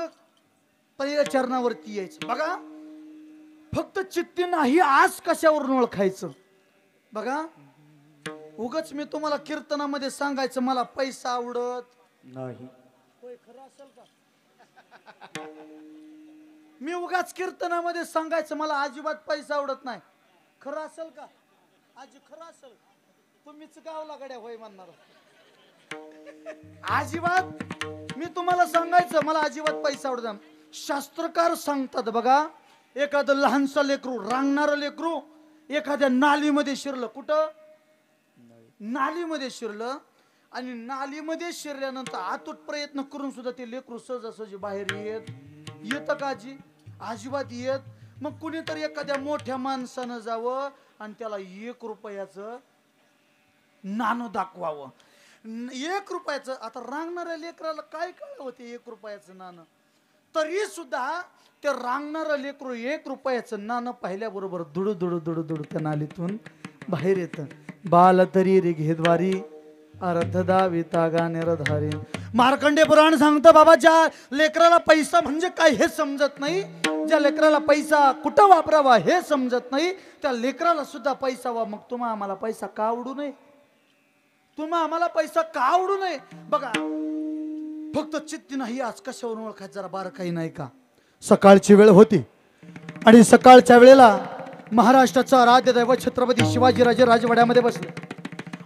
पहिल्या चरणावरती यायचं. बघा फक्त चित्ती नाही आज कशावरून ओळखायचं. बघा उगच मी तुम्हाला कीर्तनामध्ये सांगायचं मला पैसा आवडत
नाही,
खरं असेल का? मी उगाच कीर्तनामध्ये सांगायचं मला अजिबात पैसा आवडत नाही, खरं असेल का? आजी खरं असेल? तुम्हीच गावला गड्या होय म्हणणार. अजिबात मी तुम्हाला सांगायचं मला अजिबात पैसा आवडत नाही. शास्त्रकार सांगतात बघा, एखादं लहानसं लेकरू, रांगणारं लेकरू एखाद्या नालीमध्ये शिरलं, कुठं नालीमध्ये शिरलं, आणि नालीमध्ये शिरल्यानंतर आतूट प्रयत्न करून सुद्धा ते लेकरू सहजासहजी बाहेर येतं का आजी? अजिबात येत. मग कुणीतरी एखाद्या मोठ्या माणसानं जावं आणि त्याला 1 रुपयाचं नाणं दाखवावं. 1 रुपयाचं. आता रांगणाऱ्या लेकराला काय कळलं ते 1 रुपयाचं नाणं? तरी सुद्धा ते रांगणारं लेकरू 1 रुपयाचं नाणं पाहिल्याबरोबर दुडू दुडू दुडू दुडू त्या नालीतून बाहेर येतं. बाल तरी रे घेद्वारी अर्धदा वितागा निरधारी. मार्कंडे पुराण सांगतं बाबा, ज्या लेकराला पैसा म्हणजे काय हे समजत नाही, ज्या लेकराला पैसा कुठं वापरावा हे समजत नाही, त्या लेकराला सुद्धा पैसा वा. मग तुम्हा आम्हाला पैसा का आवडू नये? तुम्हा आम्हाला पैसा का आवडू नये? बघा फक्त चित्ती नाही आज कशावरून ओळखायचं जरा बारं काही नाही का? सकाळची वेळ होती आणि सकाळच्या वेळेला महाराष्ट्राचा आराध्य दैवत छत्रपती शिवाजीराजे राजवाड्यामध्ये बसले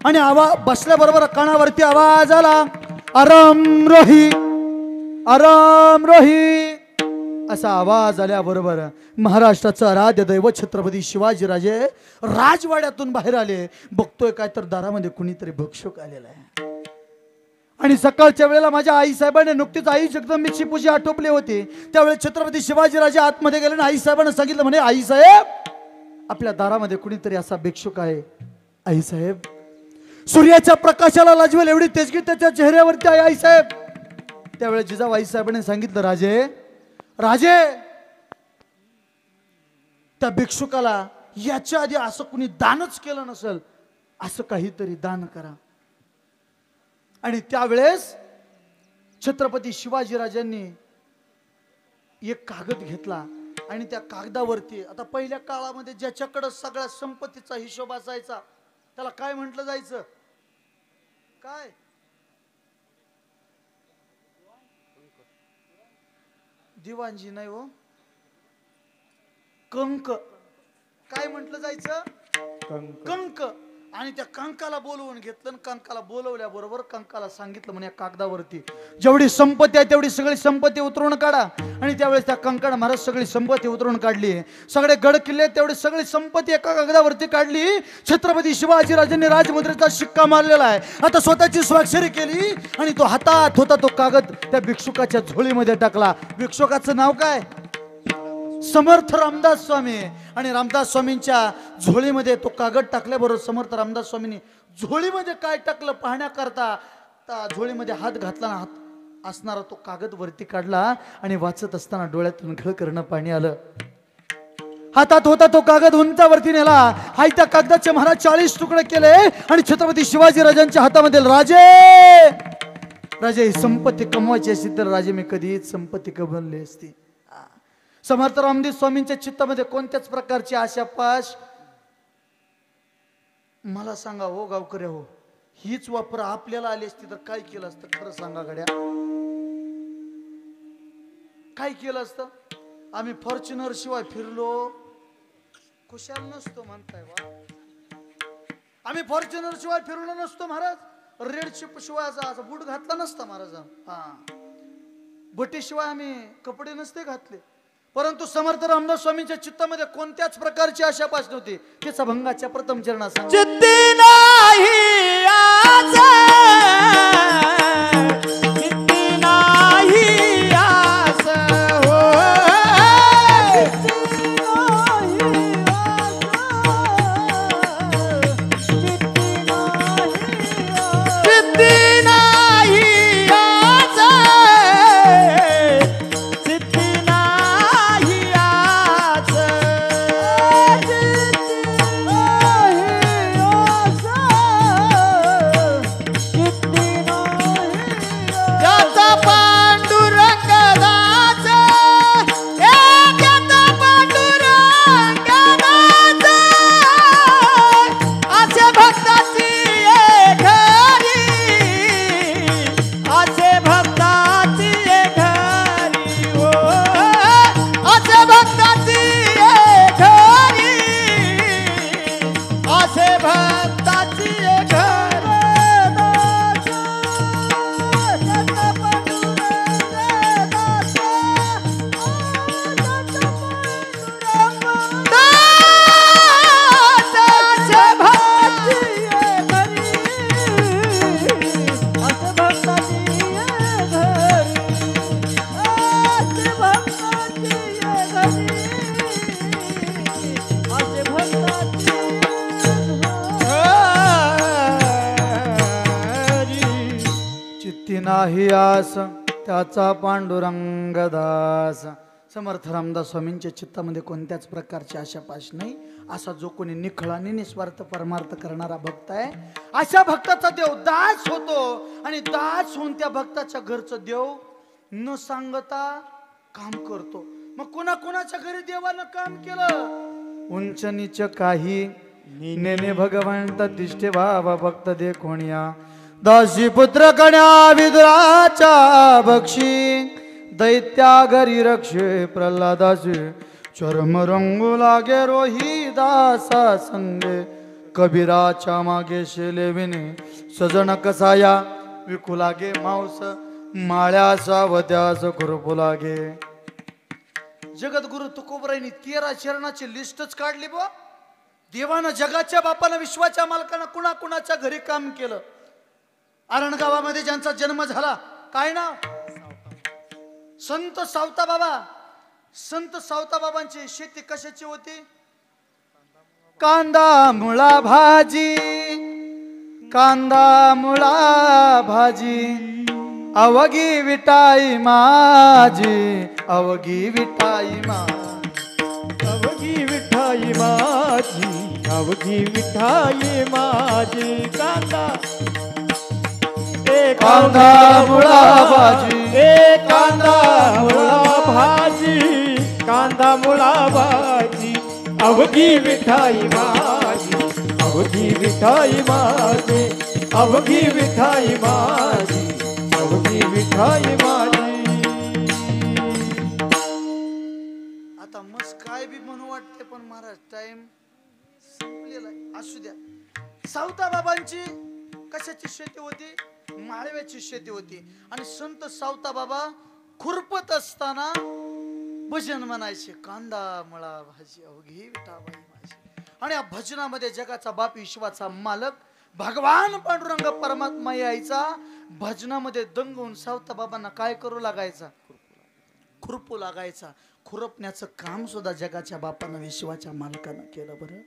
आणि बसल्याबरोबर कानावरती आवाज आला, आराम रोही आराम रोही. असा आवाज आल्याबरोबर महाराष्ट्राचं आराध्य दैवत छत्रपती शिवाजीराजे राजवाड्यातून बाहेर आले. बघतोय काय तर दारामध्ये कुणीतरी भिक्षुक आलेला आहे. आणि सकाळच्या वेळेला माझ्या आई साहेबांनी नुकतीच आई जगदंबेची पूजा आटोपली होती. त्यावेळी छत्रपती शिवाजीराजे आतमध्ये गेले आणि आई साहेबांना सांगितलं, म्हणे आई साहेब आपल्या दारामध्ये कुणीतरी असा भिक्षुक आहे. आई साहेब सूर्याच्या प्रकाशाला लाजवेल एवढी तेजगी त्याच्या चेहऱ्यावरती आहे आई साहेब. त्यावेळी जिजाऊ आई साहेबांनी सांगितलं, राजे राजे त्या भिक्षुकाला याच्या आधी असं कुणी दानच केलं नसेल, असं काहीतरी दान करा. आणि त्यावेळेस छत्रपती शिवाजीराजांनी एक कागद घेतला आणि त्या कागदावरती, आता पहिल्या काळामध्ये ज्याच्याकडे सगळ्या संपत्तीचा हिशोब असायचा त्याला काय म्हटलं जायचं? काय? दिवाणजी नाही हो, कंक. काय म्हटलं जायचं? कंक. आणि त्या कंकाला बोलवून घेतलं आणि कंकाला बोलवल्याबरोबर कंकाला सांगितलं, म्हणे कागदावरती जेवढी संपत्ती आहे तेवढी सगळी संपत्ती उतरवून काढा. आणि त्यावेळेस त्या कंकाने महाराज सगळी संपत्ती उतरवून काढली. सगळे गड किल्ले तेवढी सगळी संपत्ती एका कागदावरती काढली. छत्रपती शिवाजीराजांनी राजमुद्रेचा शिक्का मारलेला आहे. आता स्वतःची स्वाक्षरी केली आणि तो हातात होता तो कागद त्या भिक्षुकाच्या झोळीमध्ये टाकला. भिक्षुकाचं नाव काय? समर्थ रामदास स्वामी. आणि रामदास स्वामींच्या झोळीमध्ये तो कागद टाकल्याबरोबर समर्थ रामदास स्वामींनी झोळीमध्ये काय टाकलं पाहण्याकरता झोळीमध्ये हात घातला, हात असणारा तो कागद वरती काढला आणि वाचत असताना डोळ्यातून घळकरणं पाणी आलं. हातात होता तो कागद उंचावरती नेला. हाय त्या कागदाचे महाराज 40 तुकडे केले आणि छत्रपती शिवाजीराजांच्या हातामध्ये, राजे राजे संपत्ती कमवायची असती तर राजे मी कधीच संपत्ती कमवली असती. समर्थ रामदास स्वामींच्या चित्तामध्ये कोणत्याच प्रकारची आशा पाश. मला सांगा हो गावकरी हो, हीच वापर आपल्याला आली असती तर काय केलं असतं? खरं सांगा गड्या, काय केलं असतं? आम्ही फॉर्च्युनर शिवाय फिरलो खुशाल नसतो म्हणताय वा. आम्ही फॉर्च्युनर शिवाय फिरलो नसतो महाराज. रेड चिप शिवाय असा बूट घातला नसता महाराज. हा बटी शिवाय आम्ही कपडे नसते घातले. परंतु समर्थ रामदास स्वामींच्या चित्तामध्ये कोणत्याच प्रकारची आशा पास नव्हती. तिचा भंगाच्या प्रथम चरणात सांग.
चित्ती नाही आस, चित्ती नाही आस हो, चित्ती नाही आस, चित्ती नाही आस, ज्याचा पांडुरंग दास, ज्याचा पांडुरंग दास, असे भक्ताची घरी, असे भक्ताची घरी हो, असे भक्ताची घरी, असे भक्ताची घरी.
चित्ती नाही आस त्याचा पांडुरंग दास. समर्थ रामदास स्वामींच्या चित्तामध्ये कोणत्याच प्रकारची आशा पाश नाही. असा जो कोणी निखळ आणि निस्वार्थ परमार्थ करणारा भक्त आहे, अशा भक्ताचा देव दास होतो. आणि दास होऊन त्या भक्ताच्या घरचं देव न सांगता काम करतो. मग कोणाच्या घरी देवानं काम केलं? उंच नीच काही नेने भगवंत तिष्ठे भावा भक्त दे कोणिया. दासी पुत्र कन्या विदुराच्या बक्षी, दैत्या घरी रक्षे प्रल्हादासी. चर्म रंगू लागे रोही दासा संगे, कबीराच्या मागे शेले विने. सजन कसाया विकू लागे मांस, माळ्यासा वत्यास खुरपू लागे. जगद्गुरु तुकोबरायांनी 13 चरणाची लिस्टच काढली बुवा. देवानं जगाच्या बापानं विश्वाच्या मालकानं कुणाच्या घरी काम केलं. आरण गावामध्ये ज्यांचा जन्म झाला, काय नाव? संत सावता बाबा. संत सावता बाबांची शेती कशाची होती? कांदा मुळा भाजी, कांदा मुळा भाजी. अवघी विटाई माझी, अवघी विटाई माझी,
अवघी विठाई माझी, अवघी विठाई माझी. कांदा
कांदा मुळा भाजी,
कांदा मुळा भाजी, कांदा मुळा भाजी. अवघी विठाई माझी, अवघी विठाई माझी, अवघी विठाई माझी, अवघी विठाई माझी.
आता मस्त काय बी म्हणू वाटते, पण महाराज टाइम संपलेला आहे. असू द्या. सावता बाबांची कशाची शेती होती? माळव्याची शेती होती. आणि संत सावता बाबा खुरपत असताना भजन म्हणायचे, कांदा मुळा भाजी, अवघी विठाबाई माझी. आणि या भजनामध्ये जगाचा बाप विश्वाचा मालक भगवान पांडुरंग परमात्मा यायचा. भजनामध्ये दंग होऊन सावता बाबांना काय करू लागायचा? खुरपू लागायचा. खुरपण्याचं काम सुद्धा जगाच्या बापानं विश्वाच्या मालकानं केलं. बरं,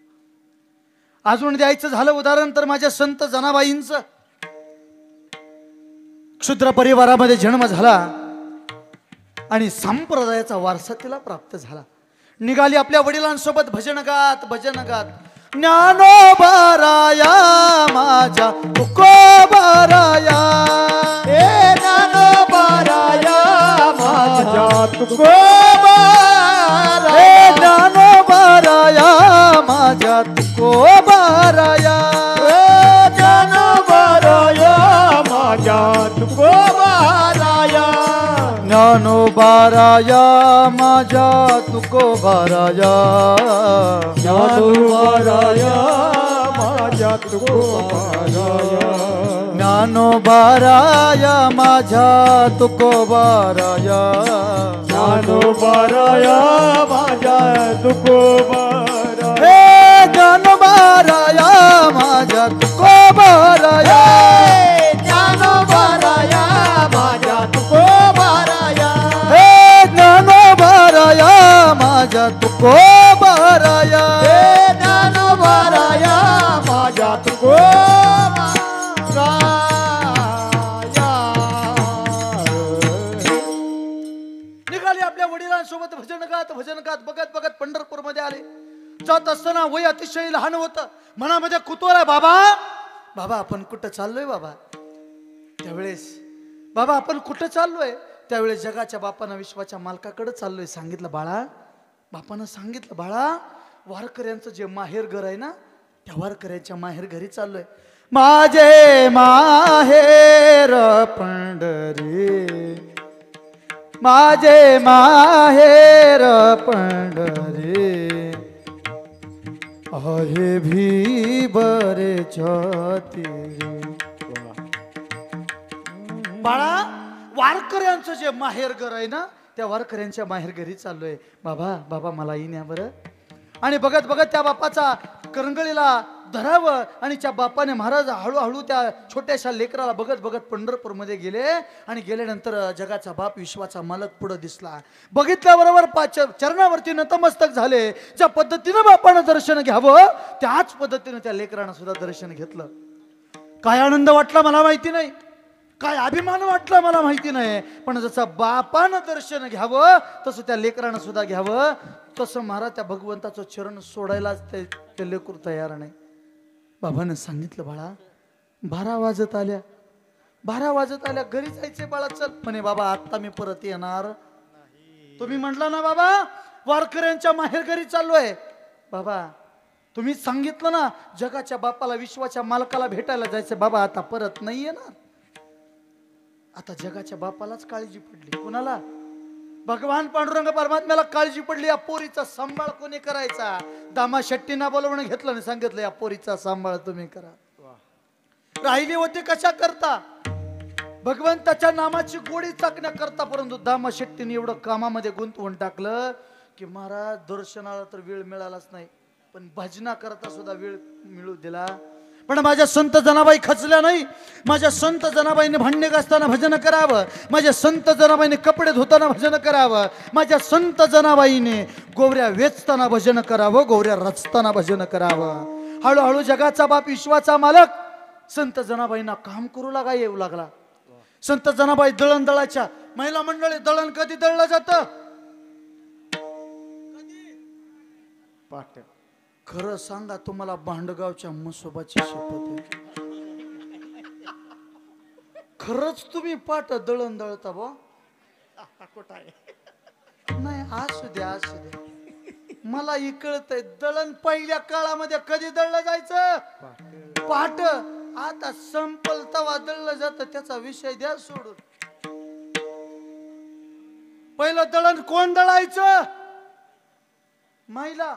अजून द्यायचं झालं उदाहरण तर माझ्या संत जनाबाईंचं. क्षुद्र परिवारामध्ये जन्म झाला आणि संप्रदायाचा वारसा तिला प्राप्त झाला. निघाली आपल्या वडिलांसोबत भजन गात भजन गात. ज्ञानोबाराया माझ्या तुकोबाराया,
ए ज्ञानोबाराया माझ्या तुकोबाराया,
ए ज्ञानोबाराया माझ्या तुकोबाराया,
ए ज्ञानोबाराया माझ्या तुकोबाराया.
ज्ञानोबाराया माझ्या तुकोबाराया,
ज्ञानोबाराया माझ्या तुकोबाराया,
ज्ञानोबाराया माझ्या तुकोबाराया
ज्ञानोबाराया माझ्या तुकोबाराया
हे ज्ञानोबाराया माझ्या तुकोबाराया
ज्ञानोबाराया माझ्या तुकोबाराया
हे ज्ञानोबाराया माझ्या तुकोबाराया
ज्ञानोबाराया माझ्या तुकोबाराया
निघाले आपल्या वडिलांसोबत भजन गात बघत बघत पंढरपूर मध्ये आले. जात असताना वय अतिशय लहान होतं. मनामध्ये कुतूहल, बाबा बाबा आपण कुठं चाललोय बाबा. त्यावेळेस बाबा आपण कुठं चाललोय. त्यावेळेस जगाच्या बापानं विश्वाच्या मालकाकडे चाललोय सांगितलं. बाळा बापानं सांगितलं, बाळा वारकऱ्यांचं जे माहेर घर आहे ना त्या वारकऱ्यांच्या माहेर घरी चाललोय. माझे माहेर पंढरी माझे माहेर पंढरी आहे भी बरे छाती. बाळा वारकऱ्यांचं जे माहेर घर आहे ना त्या वारकऱ्यांच्या माहेर घरी चाललोय. बाबा बाबा मला न्या बरं. आणि बघत बघत त्या बापाचा करंगळीला धरावं आणि त्या बापाने महाराज हळूहळू त्या छोट्याशा लेकराला बघत बघत पंढरपूरमध्ये गेले. आणि गेल्यानंतर जगाचा बाप विश्वाचा मालक पुढे दिसला. बघितल्याबरोबर चरणावरती नतमस्तक झाले. ज्या पद्धतीनं बापानं दर्शन घ्यावं त्याच पद्धतीनं त्या लेकरानं सुद्धा दर्शन घेतलं. काय आनंद वाटला मला माहिती नाही, काय अभिमान वाटला मला माहिती नाही, पण जसं बापानं दर्शन घ्यावं तसं त्या लेकरानं सुद्धा घ्यावं. तसं महाराज त्या भगवंताचं चरण सोडायलाच ते लेकरू तयार नाही. बाबानं सांगितलं, बाळा 12 वाजत आल्या 12 वाजत आल्या घरी जायचे बाळा चल. म्हणे बाबा आत्ता मी परत येणार. तुम्ही म्हटला ना बाबा वारकऱ्यांच्या माहेर घरी चाललोय. बाबा तुम्ही सांगितलं ना जगाच्या बापाला विश्वाच्या मालकाला भेटायला जायचं. बाबा आता परत नाही येणार. आता जगाच्या बापालाच काळजी पडली. कुणाला? भगवान पांडुरंग परमात्म्याला काळजी पडली. या पोरीचा सांभाळ कोणी करायचा? दामा शेट्टींना बोलवून घेतलं आणि सांगितलं या पोरीचा सांभाळ तुम्ही करा. राहिली होती कशा करता? भगवंताच्या नामाची गोडी चाकण्या करता. परंतु दामा शेट्टीने एवढं कामामध्ये गुंतवून टाकलं की महाराज दर्शनाला तर वेळ मिळालाच नाही, पण भजना करता सुद्धा वेळ मिळू दिला. पण माझ्या संत जनाबाई खचल्या नाही. माझ्या संत जनाबाईने भांडे घासताना भजन करावं. माझ्या संत जनाबाईने कपडे धुताना भजन करावं. माझ्या संत जनाबाईने गोवऱ्या वेचताना भजन करावं, गोवऱ्या रचताना भजन करावं. हळूहळू जगाचा बाप विश्वाचा मालक संत जनाबाईंना काम करू येऊ लागला. संत जनाबाई दळण दळाच्या. महिला मंडळी दळण कधी दळलं जातं? खरं सांगा तुम्हाला भांडगावच्या मसोबाची शपथ आहे. खरंच तुम्ही पाठ दळण दळता बा? नाही असू द्या असू द्या. मला ही कळतंय दळण पहिल्या काळामध्ये कधी दळलं जायचं? पाठ. आता संपल तवा दळलं जातं त्याचा विषय द्या सोडून. पहिलं दळण कोण दळायचं? महिला.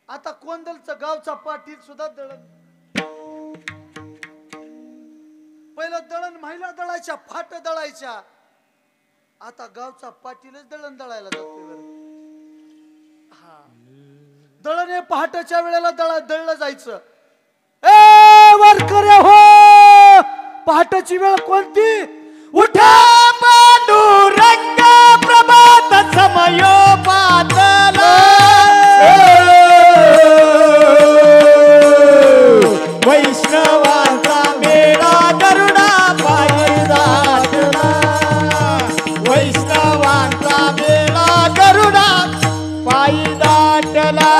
आता कोंदलचं गावचा पाटील सुद्धा दळण. पहिलं दळण महिला दळायच्या, फाट दळायच्या. आता गावचा पाटीलच दळण दळायला जातोय. दळण हे पहाटेच्या वेळेला दळलं जायचं. ए वारकऱ्या हो, पहाटेची वेळ कोणती?
उठा पांडुरंग प्रभात समयो पातला. वैष्णवांचा मेळा गरुडा पायी दाटला. वैष्णवांचा मेळा गरुडा पायी दाटला.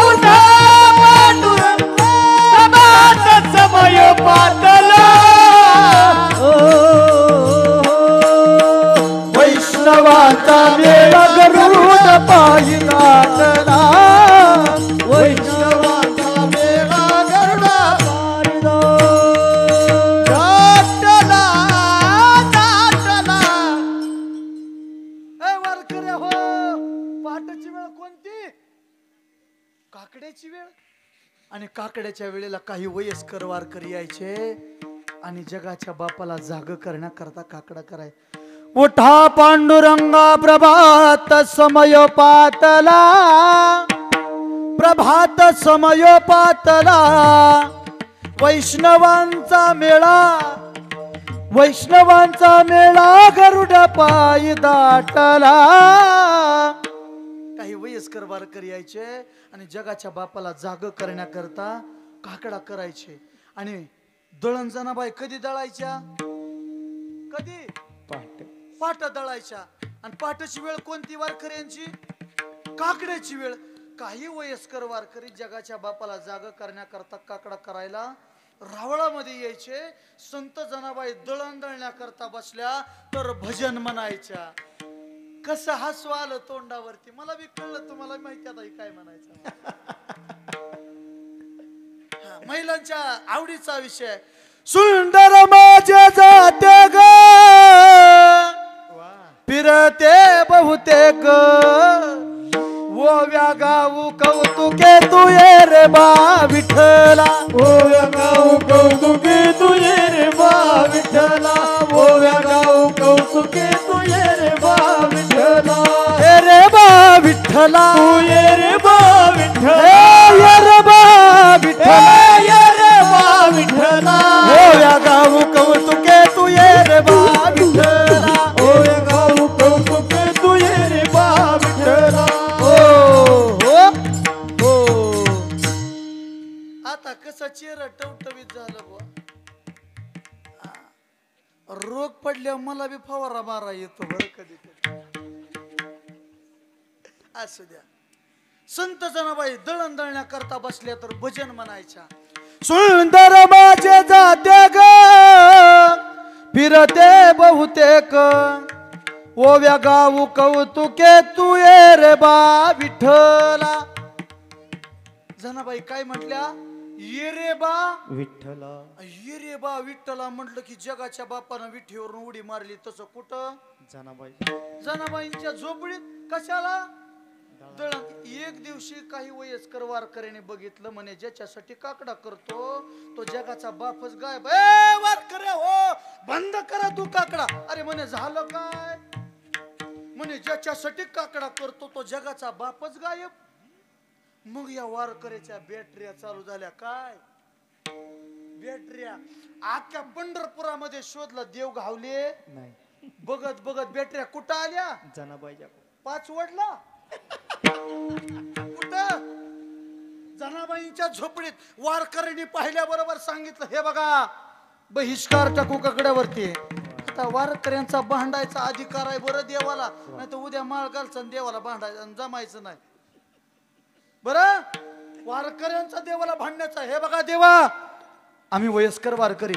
उठा पांडुरंग प्रभात समयो पातला.
वैष्णवाचा मेळा गरुड पायी दाटला.
वैष्णवाचा मेळा गरुडा पायी दाटला. दाटला.
ए वारकऱ्या हो, पहाटेची वेळ कोणती? काकड्याची वेळ. आणि काकड्याच्या वेळेला काही वयस्कर वारकरी यायचे. आणि जगाच्या बापाला जाग करण्याकरता काकडा कराय. उठा पांडुरंगा प्रभात समय पातला, प्रभात समय पातला, वैष्णवांचा मेळा, वैष्णवांचा मेळा गरुड पायी दाटला. काही वयस्कर वारकरी यायचे आणि जगाच्या बापाला जाग करण्याकरता काकडा करायचे. आणि दळण जनाबाई कधी दळायच्या? कधी? पाट दळायच्या. आणि पाटाची वेळ कोणती वारकऱ्यांची? काकड्याची वेळ. काही वयस्कर वारकरी जगाच्या बापाला जाग करण्याकरता काकडा करायला रावळामध्ये यायचे. संत जनाबाई दळण दळण्याकरता बसल्या तर भजन म्हणायच्या. कसं हसू आलं तोंडावरती. मला बी कळलं, तुम्हाला माहिती आता काय म्हणायचं. महिलांच्या आवडीचा विषय. सुंदर माझे जाते ग फिरते बहुतेक, ओव्या गाऊ कौतुके तू ये रे बा विठ्ठला,
ओव्या गाऊ कौतुके तू ये रे बा विठ्ठला, ओव्या गाऊ कौतुके तू ये रे बा विठ्ठला,
हे रे बा विठ्ठला,
तू ये रे बा विठ्ठला,
ये रे बा विठ्ठला,
ये रे बा विठ्ठला,
ओव्या गाऊ कौतुके तू ये रे बा विठ्ठला,
ओव्या गाऊ कौतुके तू ये रे बा विठ्ठला.
आता कसा चेहरा टवटवीत झालं बुवा. रोग पडल्यावर मला बी फवारा मारा येतो बरं कधी कधी. असू द्या. संत जनाबाई दळण दळण्याकरता बसल्या तर भजन म्हणायच्या. सुंदर माझे जाते ग फिरते बहुतेक, ओव्या गाऊ कौतुके तू ये रे बा विठ्ठला. जनाबाई काय म्हटल्या? ये रे बा
विठ्ठला,
ये रे बा विठ्ठला म्हटलं की जगाच्या बापानं विठीवरून उडी मारली. तसं कुठं?
जनाबाई,
जनाबाईंच्या झोपडीत. कशाला? दळण. एक दिवशी काही वयस्कर वारकऱ्याने बघितलं, म्हणे ज्याच्यासाठी काकडा करतो तो जगाचा बापच गायब. ए वारकऱ्या हो, बंद करा तू काकडा. अरे म्हणे झालं काय? म्हणे ज्याच्यासाठी काकडा करतो तो जगाचा बापच गायब. मग या वारकऱ्याच्या बॅटऱ्या चालू झाल्या. काय बॅटऱ्या? अख्ख्या पंढरपुरामध्ये शोधला, देव घावले
नाही.
बघत बघत बॅटऱ्या कुठं आल्या?
जनाबाईच्या
पाचवडला. कुठं? जनाबाईंच्या झोपडीत. वारकऱ्यांनी पाहिल्याबरोबर सांगितलं, हे बघा बहिष्कार टाकू काकड्यावरती. आता वारकऱ्यांचा भांडायचा अधिकार आहे बरं देवाला, नाही तर उद्या माळ घालचं देवाला भांडायचं जमायचं नाही बरं. वारकऱ्यांचा देवाला भांडण्याचा. हे बघा देवा, आम्ही वयस्कर वारकरी,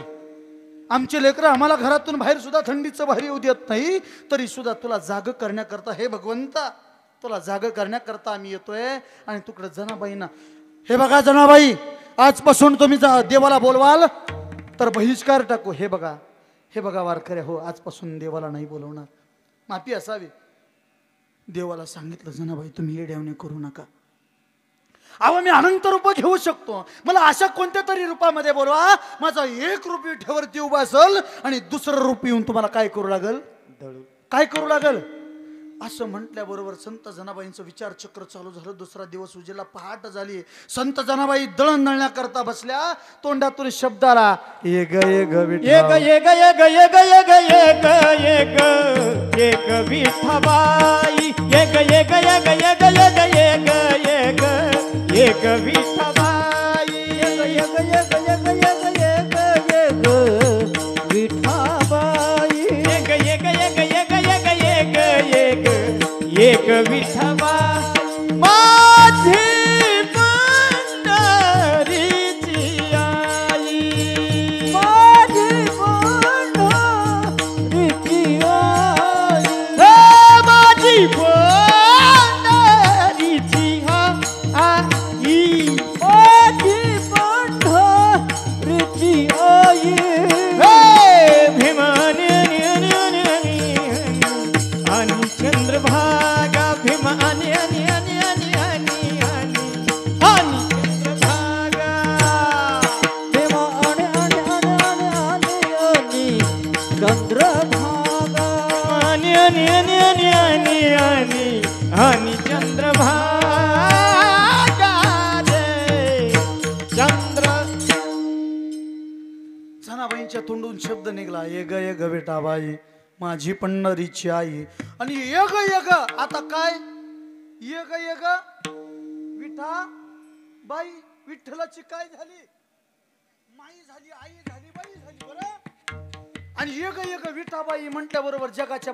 आमचे लेकरं आम्हाला घरातून बाहेर सुद्धा थंडीचं बाहेर येऊ देत नाही, तरी सुद्धा तुला जाग करण्याकरता, हे भगवंता तुला जाग करण्याकरता आम्ही येतोय. आणि तुकडं जनाबाईंना, हे बघा जनाबाई, आजपासून तुम्ही देवाला बोलवाल तर बहिष्कार टाकू. हे बघा, हे बघा वारकऱ्या हो, आजपासून देवाला नाही बोलवणार. माफी असावी. देवाला सांगितलं, जनाबाई तुम्ही येड्यावणे करू नका. अहो मी अनंत रूप घेऊ शकतो, मला अशा कोणत्या तरी रूपामध्ये बोलवा. माझा एक रूप विठ्यावरती उभा असेल आणि दुसरं रूप येऊन तुम्हाला काय करू लागल? काय करू लागल? असं म्हटल्याबरोबर संत जनाबाईंचं विचार चक्र चालू झालं. दुसरा दिवस उजेला, पहाट झाली. संत जनाबाई दळण दळण्याकरता बसल्या. तोंडातून शब्द आला, एक एक विठ्ठल,
एक एक एक एक एक एक एक विठ्ठबाई, एक एक एक एक एक एक एक एक विठ्ठबाई, एक एक एक एक एक एक विठ्ठबाई, एक एक एक एक एक एक एक विठ्ठबाई. माझी पंढरीची आई, माझी पंढरीची आई, माझी पंढरीची आई, ओ
विठाबाईंच्या तोंडून शब्द निघला, ये ग विठाबाई माझी पंढरीची आई. आणि ये ग आता काय, ये ग विठाबाई, विठ्ठलाची काय झाली, माई झाली, आई झाली, बाई झाली बरं. आणि ये ग विठाबाई म्हटल्याबरोबर जगाच्या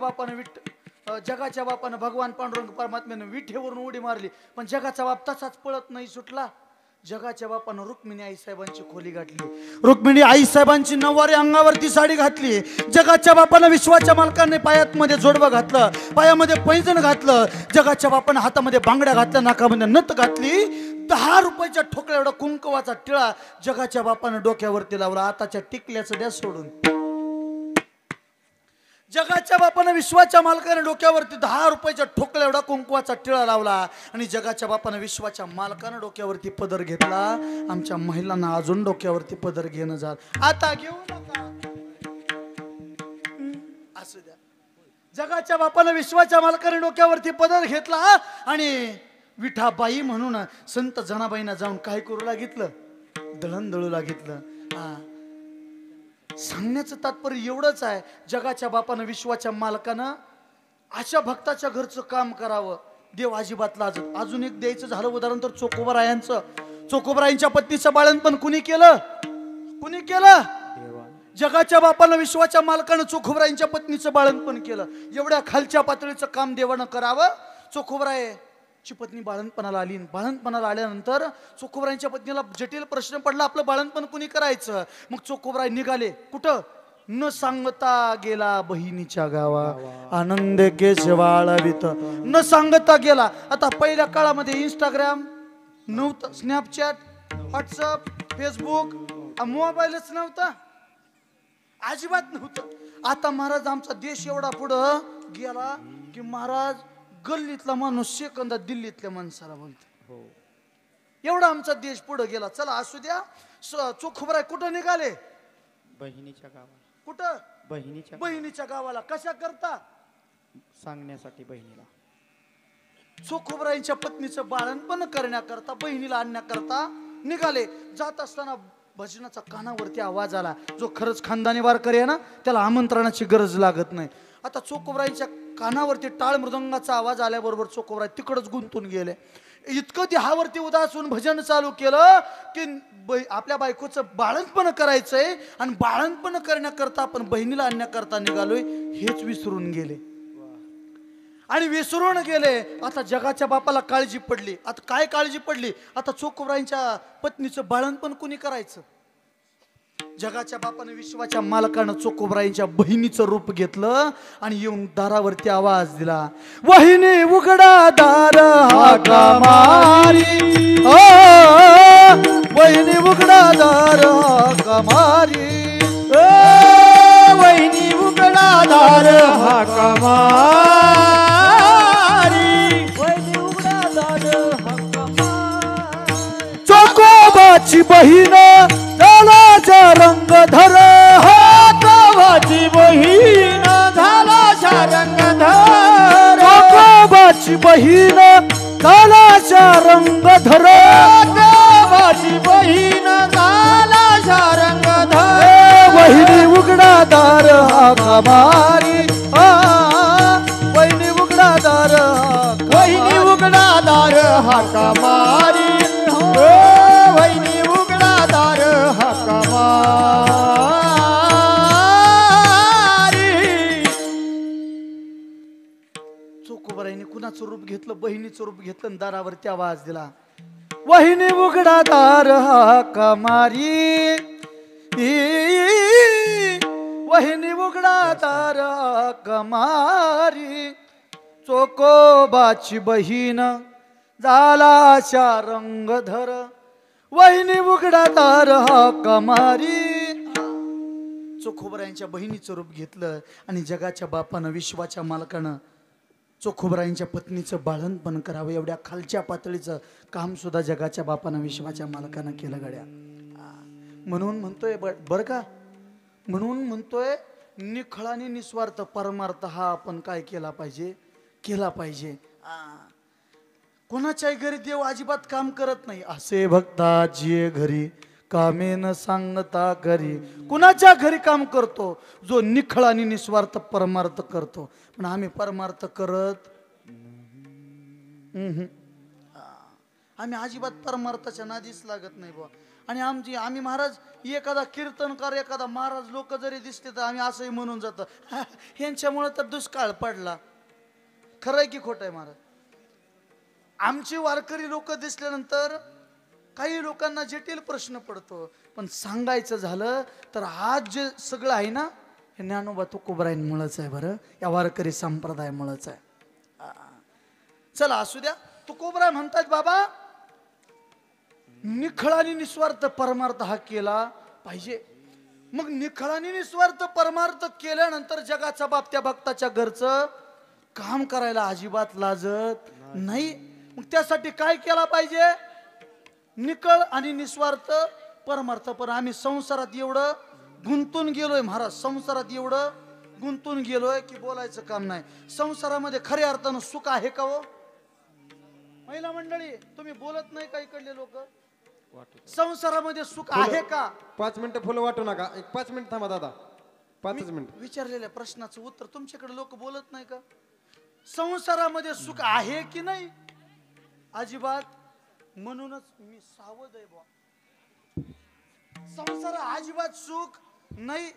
बापानं भगवान पांडुरंग परमात्म्यानं विठेवरून उडी मारली. पण जगाचा बाप तसाच पळत नाही सुटला. जगाच्या बापानं रुक्मिणी आईसाहेबांची खोली गाठली. रुक्मिणी आईसाहेबांची नऊवारी अंगावरती साडी घातली. जगाच्या बापानं विश्वाच्या मालकाने पायामध्ये जोडवं घातलं, पायामध्ये पैंजण घातलं. जगाच्या बापानं हातामध्ये बांगड्या घातल्या, नाकामध्ये नथ घातली. 10 रुपयाच्या ठोकळ्या एवढा कुंकवाचा टिळा जगाच्या बापानं डोक्यावरती लावला. आताच्या टिकल्याचं द्या सोडून. जगाच्या बापानं विश्वाच्या मालकाने डोक्यावरती 10 रुपयाच्या ठोकळ्या एवढा कुंकवाचा टिळा लावला. आणि जगाच्या बापानं विश्वाच्या मालकानं डोक्यावरती पदर घेतला. आमच्या महिलांना अजून डोक्यावरती पदर घेणं झालं. आता घेऊ नका, असू द्या. जगाच्या बापानं विश्वाच्या मालकाने डोक्यावरती पदर घेतला. आणि विठाबाई म्हणून संत जनाबाईंना जाऊन काय करू लागितलं, दळण दळू लागितलं. सांगण्याचं तात्पर्य एवढंच आहे, जगाच्या बापानं विश्वाच्या मालकानं अशा भक्ताच्या घरचं काम करावं. देव अजिबात लाजत. अजून एक द्यायचं झालं उदाहरण तर चोखोबरायांचं. चोखोबरायांच्या पत्नीचं बाळणपण कुणी केलं, कुणी केलं? जगाच्या बापानं विश्वाच्या मालकानं चोखोबरायांच्या पत्नीचं बाळणपण केलं. एवढ्या खालच्या पातळीचं काम देवानं करावं. चोखोबरायची पत्नी बाळणपणाला आली. बाळणपणाला आल्यानंतर चोखोबरायांच्या पत्नीला जटिल प्रश्न पडला, आपलं बाळणपण कुणी करायचं. मग चोखोबराय निघाले कुठं, न सांगता गेला बहिणीच्या गावा, आनंद केशवाळवित न सांगता गेला. आता पहिल्या काळामध्ये इंस्टाग्राम नव्हतं, स्नॅपचॅट, व्हॉट्सअप, फेसबुक, मोबाईलच नव्हता, अजिबात नव्हतं. आता महाराज आमचा देश एवढा पुढं गेला की महाराज गल्लीतला माणूस सेकंदात दिल्लीतल्या माणसाला बोलतो. एवढा आमचा देश पुढे गेला. चला असू द्या. चोखोबराय कुठं निघाले,
बहिणीच्या गावाला.
कुठं,
बहिणीच्या
गावाला. कशा करता,
सांगण्यासाठी बहिणीला.
चोखोबरायांच्या पत्नीचं बाळणपण करण्याकरता, बहिणीला आणण्याकरता निघाले. जात असताना भजनाचा कानावरती आवाज आला. जो खरंच खानदानी वारकरी आहे ना त्याला आमंत्रणाची गरज लागत नाही. आता चोखोबरायांच्या कानावरती टाळ मृदंगाचा आवाज आल्याबरोबर चोखोबराय तिकडच गुंतून गेले. इतकं देहावरती उदास होऊन भजन चालू केलं की आपल्या बायकोचं बाळणपण करायचंय आणि बाळणपण करण्याकरता आपण बहिणीला आणण्याकरता निघालोय हेच विसरून गेले. आणि विसरून गेले. आता जगाच्या बापाला काळजी पडली. आता काय काळजी पडली, आता चोखोबरायांच्या पत्नीचं बाळणपण कुणी करायचं. जगाच्या बापानं विश्वाच्या मालकानं चोखोबरायांच्या बहिणीचं रूप घेतलं आणि येऊन दारावरती आवाज दिला, वहिनी उघडा दार हाका मारी, वहिनी उघडा दार हाका मारी,
वहिनी उघडा दार हाका मारी,
वहिनी उघडा दार हाका मारी. चोखोबाची बहीण झालाच्या रंग धर,
चोखोबाची बहीण झालाच्या रंग धर,
चोखोबाची बहीण झालाच्या रंग धर,
चोखोबाची बहीण झालाच्या रंग धर,
वहिनी उघडा दार हाका मारी, वहिनी उघडा दार,
वहिनी उघडा दार हाका मारी, वहिनी उघडा दार हाका मारी.
चोखोबराईने कुणाचं रूप घेतलं, बहिणीचं रूप घेतलं आणि दारावरती आवाज दिला, वहिनी उघडा दार हाका मारी, वहिनी उघडा दार हाका मारी, चोखोबाची बहीण झालाच्या रंग धर, वहिनी उघडा दार हाका मारी. चोखोबरायांच्या बहिणीचं रूप घेतलं आणि जगाच्या बापानं विश्वाच्या मालकानं चोखोबरायांच्या पत्नीचं बाळणपण करावं एवढ्या खालच्या पातळीचं काम सुद्धा जगाच्या बापानं विश्वाच्या मालकानं केलं गड्या. म्हणून म्हणतोय बरं का, म्हणून म्हणतोय निखळाने निस्वार्थ परमार्थ हा आपण काय केला पाहिजे, केला पाहिजे. कोणाच्याही घरी देव अजिबात काम करत नाही. असे भक्ताची घरी कामे न सांगता घरी. कुणाच्या घरी काम करतो? जो निखळ आणि निस्वार्थ परमार्थ करतो. पण आम्ही परमार्थ करत आम्ही अजिबात परमार्थाच्या नादीच लागत नाही बुवा. आणि आम्ही महाराज एखादा कीर्तनकार एखादा महाराज लोक जरी दिसले तर आम्ही असंही म्हणून जातो ह्यांच्यामुळे तर दुष्काळ पडला. खरंय की खोट आहे महाराज? आमची वारकरी लोक दिसल्यानंतर काही लोकांना जटिल प्रश्न पडतो. पण सांगायचं झालं तर आज जे सगळं आहे ना हे ज्ञानोबा तुकोबरायांमुळेच आहे बरं. या वारकरी संप्रदायामुळेच आहे. चला असू द्या. तुकोबराय म्हणतात बाबा निखळ आणि निस्वार्थ परमार्थ हा केला पाहिजे. मग निखळ आणि निस्वार्थ परमार्थ केल्यानंतर जगाचा बाप त्या भक्ताच्या घरचं काम करायला अजिबात लाजत नाही. मग त्यासाठी काय केला पाहिजे? निखळ आणि निस्वार्थ परमार्थ. पण आम्ही संसारात एवढं गुंतून गेलोय महाराज, संसारात एवढं गुंतून गेलोय की बोलायचं काम नाही. संसारामध्ये खऱ्या अर्थानं सुख आहे का हो? महिला मंडळी तुम्ही बोलत नाही का? इकडले लोक संसारामध्ये सुख आहे का?
5 मिनिटं फुलं वाटू नका. 5 मिनिट थांबा दादा. 5 मिनिट.
विचारलेल्या प्रश्नाचं उत्तर तुमच्याकडे लोक बोलत नाही का? संसारामध्ये सुख आहे की नाही? अजिबात. म्हणूनच मी सावध आहे बुवा. संसार अजिबात सुख नाही.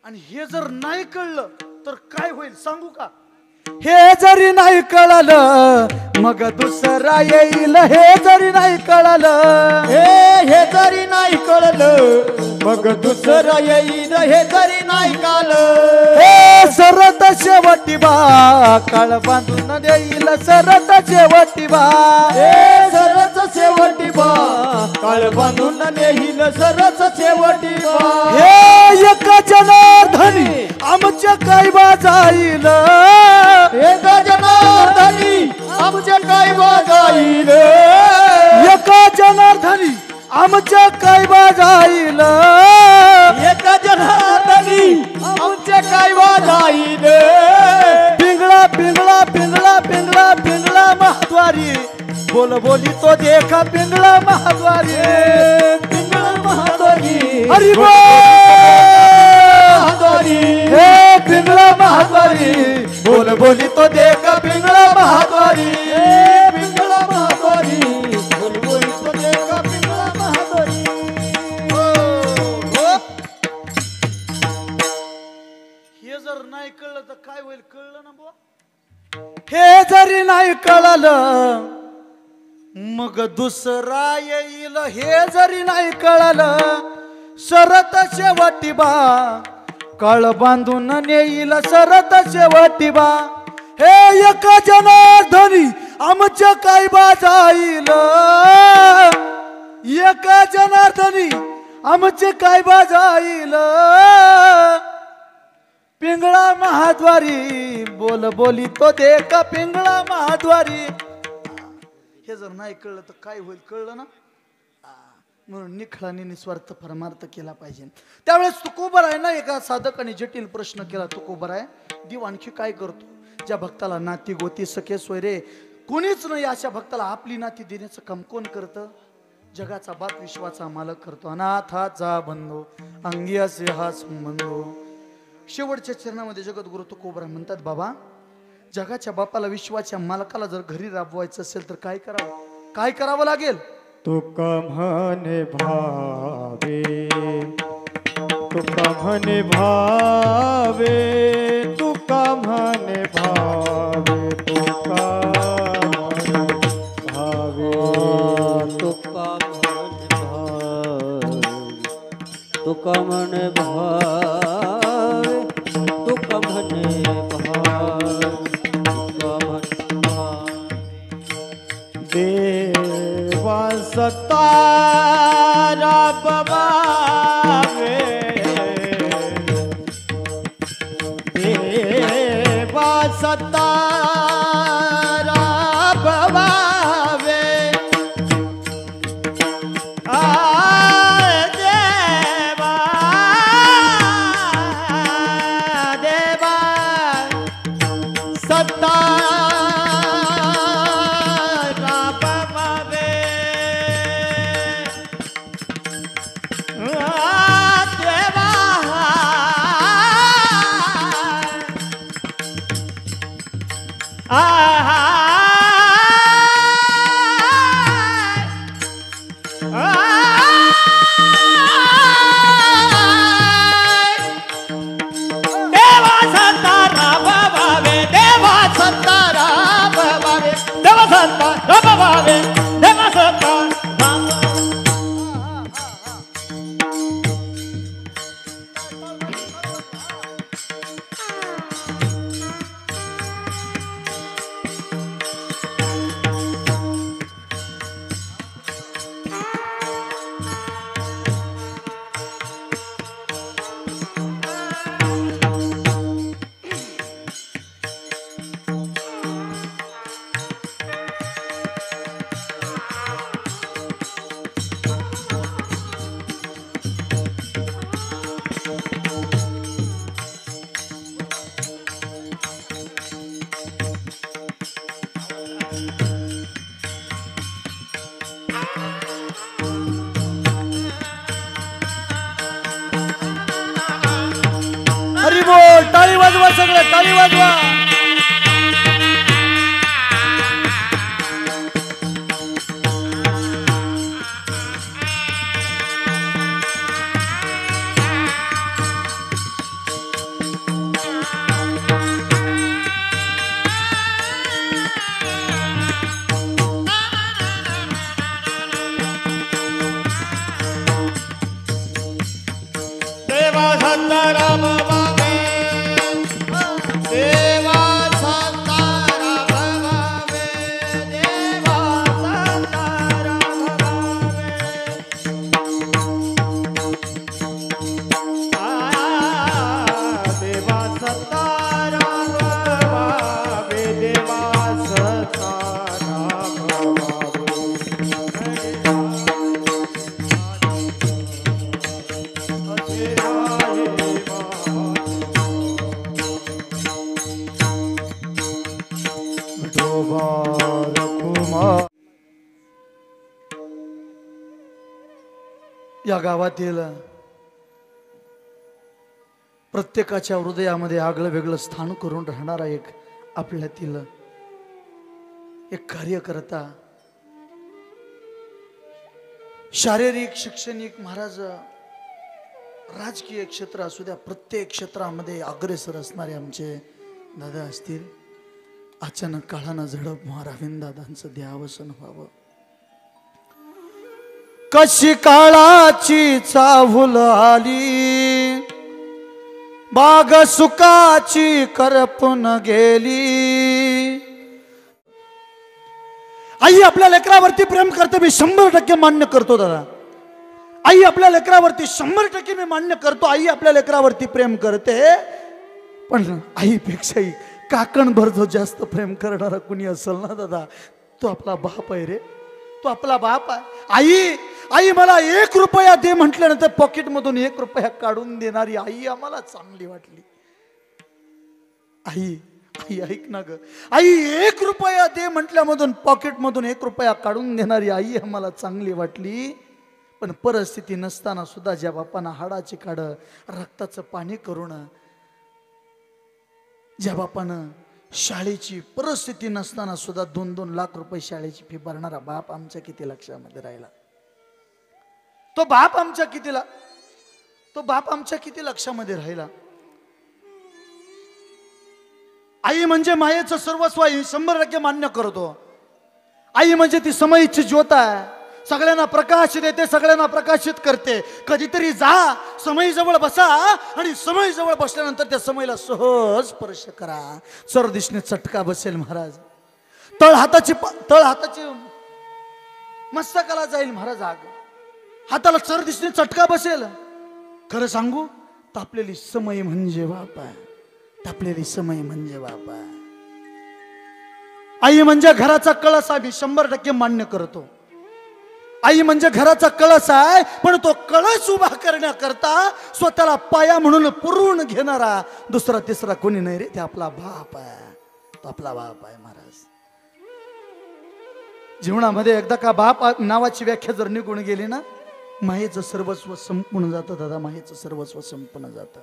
आणि हे जर नाही कळलं तर काय होईल सांगू का? हे जरी नाही कळलं मग दुसरा येईल. हे जरी नाही कळलं
हे जरी नाही कळलं मग दुसरं येईल. हे जरी नाही कळलं
हे सरत शेवटी बा काळ बांधून देईल. सरत शेवटी बा
हे सरच शेवटी बा काळ बांधून नेईल. सरच शेवटी बा
हे एक जनार्दनी आमच्या काय बा जाईल.
एक जनार्दनी आमच्या काय वाजाईल.
एका जनार्दनी आमच्या काय बा जाईल.
एक जनार्दनी आमच्या काय वाजाईल.
पिंगळा पिंगळा पिंगळा पिंगळा पिंगळा महाद्वारी बोल बोली तो देखा पिंगळा महाद्वारी.
पिंगळा महाद्वारी
हरी बोल हे पिंगळा महाद्वारी बोल बोली तो देखा पिंगळा महाद्वारी.
पिंगळा महाद्वारी बोल बोली तो देखा पिंगळा महाद्वारी.
हे जर नाही कळलं तर काय होईल? कळलं ना बुवा? हे जरी नाही कळलं मग दुसरा येईल. हे जरी नाही कळलं शरत शेवटी बा काळ बांधून नेईल. शरत शेवटी बा हे एका जनार्दनी आमच्या काय बा जाईल. एका जनार्दनी आमचे काय बा जाईल. पिंगळा महाद्वारी बोल बोली तो देखा पिंगळा महाद्वारी. हे जर नाही कळलं तर काय होईल? कळलं ना? म्हणून निखळ आणि निस्वार्थ परमार्थ केला पाहिजे. त्यावेळेस तुकोबराय ना एका साधकाने जटिल प्रश्न केला. तुकोबराय देव आणखी काय करतो? ज्या भक्ताला नाती गोती सखे सोयरे कोणीच नाही अशा भक्ताला आपली नाती देण्याचं काम कोण करतं? जगाचा बाप विश्वाचा मालक करतो. अनाथाचा बंधू अंगी असे हा संबंधो. शेवटच्या चरणामध्ये जगद्गुरु तुकोबराय म्हणतात बाबा जगाच्या बापाला विश्वाच्या मालकाला जर घरी राबवायचं असेल तर काय करावं? काय करावं लागेल?
तुका म्हणे भावे तुका म्हणे भावे तुका म्हणे भावे तुका म्हणे भावे
तुका म्हणे भावे तुका म्हणे भावे तुका म्हणे भावे तुका म्हणे भावे.
देवा सतारा बबावे देवा सतारा बबावे देवा देवा सतारा
वाजवा सगळे, टाळी वाजवा.
देवा शांताराम बाबे, देवा शांताराम बाबे, देवा शांताराम बाबे. देवा शांताराम बाबे, देवा शांताराम
या गावातील प्रत्येकाच्या हृदयामध्ये आगळं वेगळं स्थान करून राहणारा एक आपल्यातील एक कार्यकर्ता, शारीरिक शैक्षणिक महाराज, राजकीय क्षेत्र असू द्या, प्रत्येक क्षेत्रामध्ये अग्रेसर असणारे आमचे दादा असतील. अचानक काळानं झडप महाराविंद दादांचं देहावसन व्हावं. कशी काळाची चाहुल आली, बाग सुखाची करपून गेली. आई आपल्या लेकरावरती प्रेम करते, मी 100% मान्य करतो दादा. आई आपल्या लेकरावरती 100% मी मान्य करतो. आई आपल्या लेकरावरती प्रेम करते, पण आईपेक्षाही काकणभर जो जास्त प्रेम करणारा कुणी असेल ना दादा, तो आपला बाप आहे रे. तो आपला बाप आहे. आई आई मला 1 रुपया दे म्हटल्यानंतर पॉकेट मधून 1 रुपया काढून देणारी आई आम्हाला चांगली वाटली. आई आई ऐक ना ग, आई 1 रुपया दे म्हटल्यामधून पॉकेट मधून 1 रुपया काढून देणारी आई आम्हाला चांगली वाटली. पण परिस्थिती नसताना सुद्धा ज्या बापानं हाडाची काढ रक्ताचं पाणी करून, ज्या बापानं शाळेची परिस्थिती नसताना सुद्धा 2-2 लाख रुपये शाळेची फी भरणारा बाप आमच्या किती लक्षामध्ये राहिला. तो बाप आमच्या किती लक्षामध्ये राहिला. आई म्हणजे मायेचं सर्वस्व आहे, 100% मान्य करतो. आई म्हणजे ती समईची ज्योत आहे, सगळ्यांना प्रकाश देते, सगळ्यांना प्रकाशित करते. कधीतरी जा समईजवळ बसा आणि समईजवळ बसल्यानंतर त्या समईला सहज स्पर्श करा, चरदिशने चटका बसेल महाराज. तळ हाताची मस्तकाला जाईल महाराज आग, हाताला चरदिशने चटका बसेल. खरं सांगू, तापलेली समई म्हणजे बाप आहे, तापलेली समई म्हणजे बाप आहे. आई म्हणजे घराचा कळस आहे, मी 100% मान्य करतो. आई म्हणजे घराचा कळस आहे, पण तो कळस उभा करण्याकरता स्वतःला पाया म्हणून पुरवून घेणारा दुसरा तिसरा कोणी नाही रे, ते आपला बाप आहे. तो आपला बाप आहे महाराज. जीवनामध्ये एकदा का बाप नावाची व्याख्या जर निघून गेली ना, मायेचं सर्वस्व संपून जातं दादा, मायेचं सर्वस्व संपून जातं.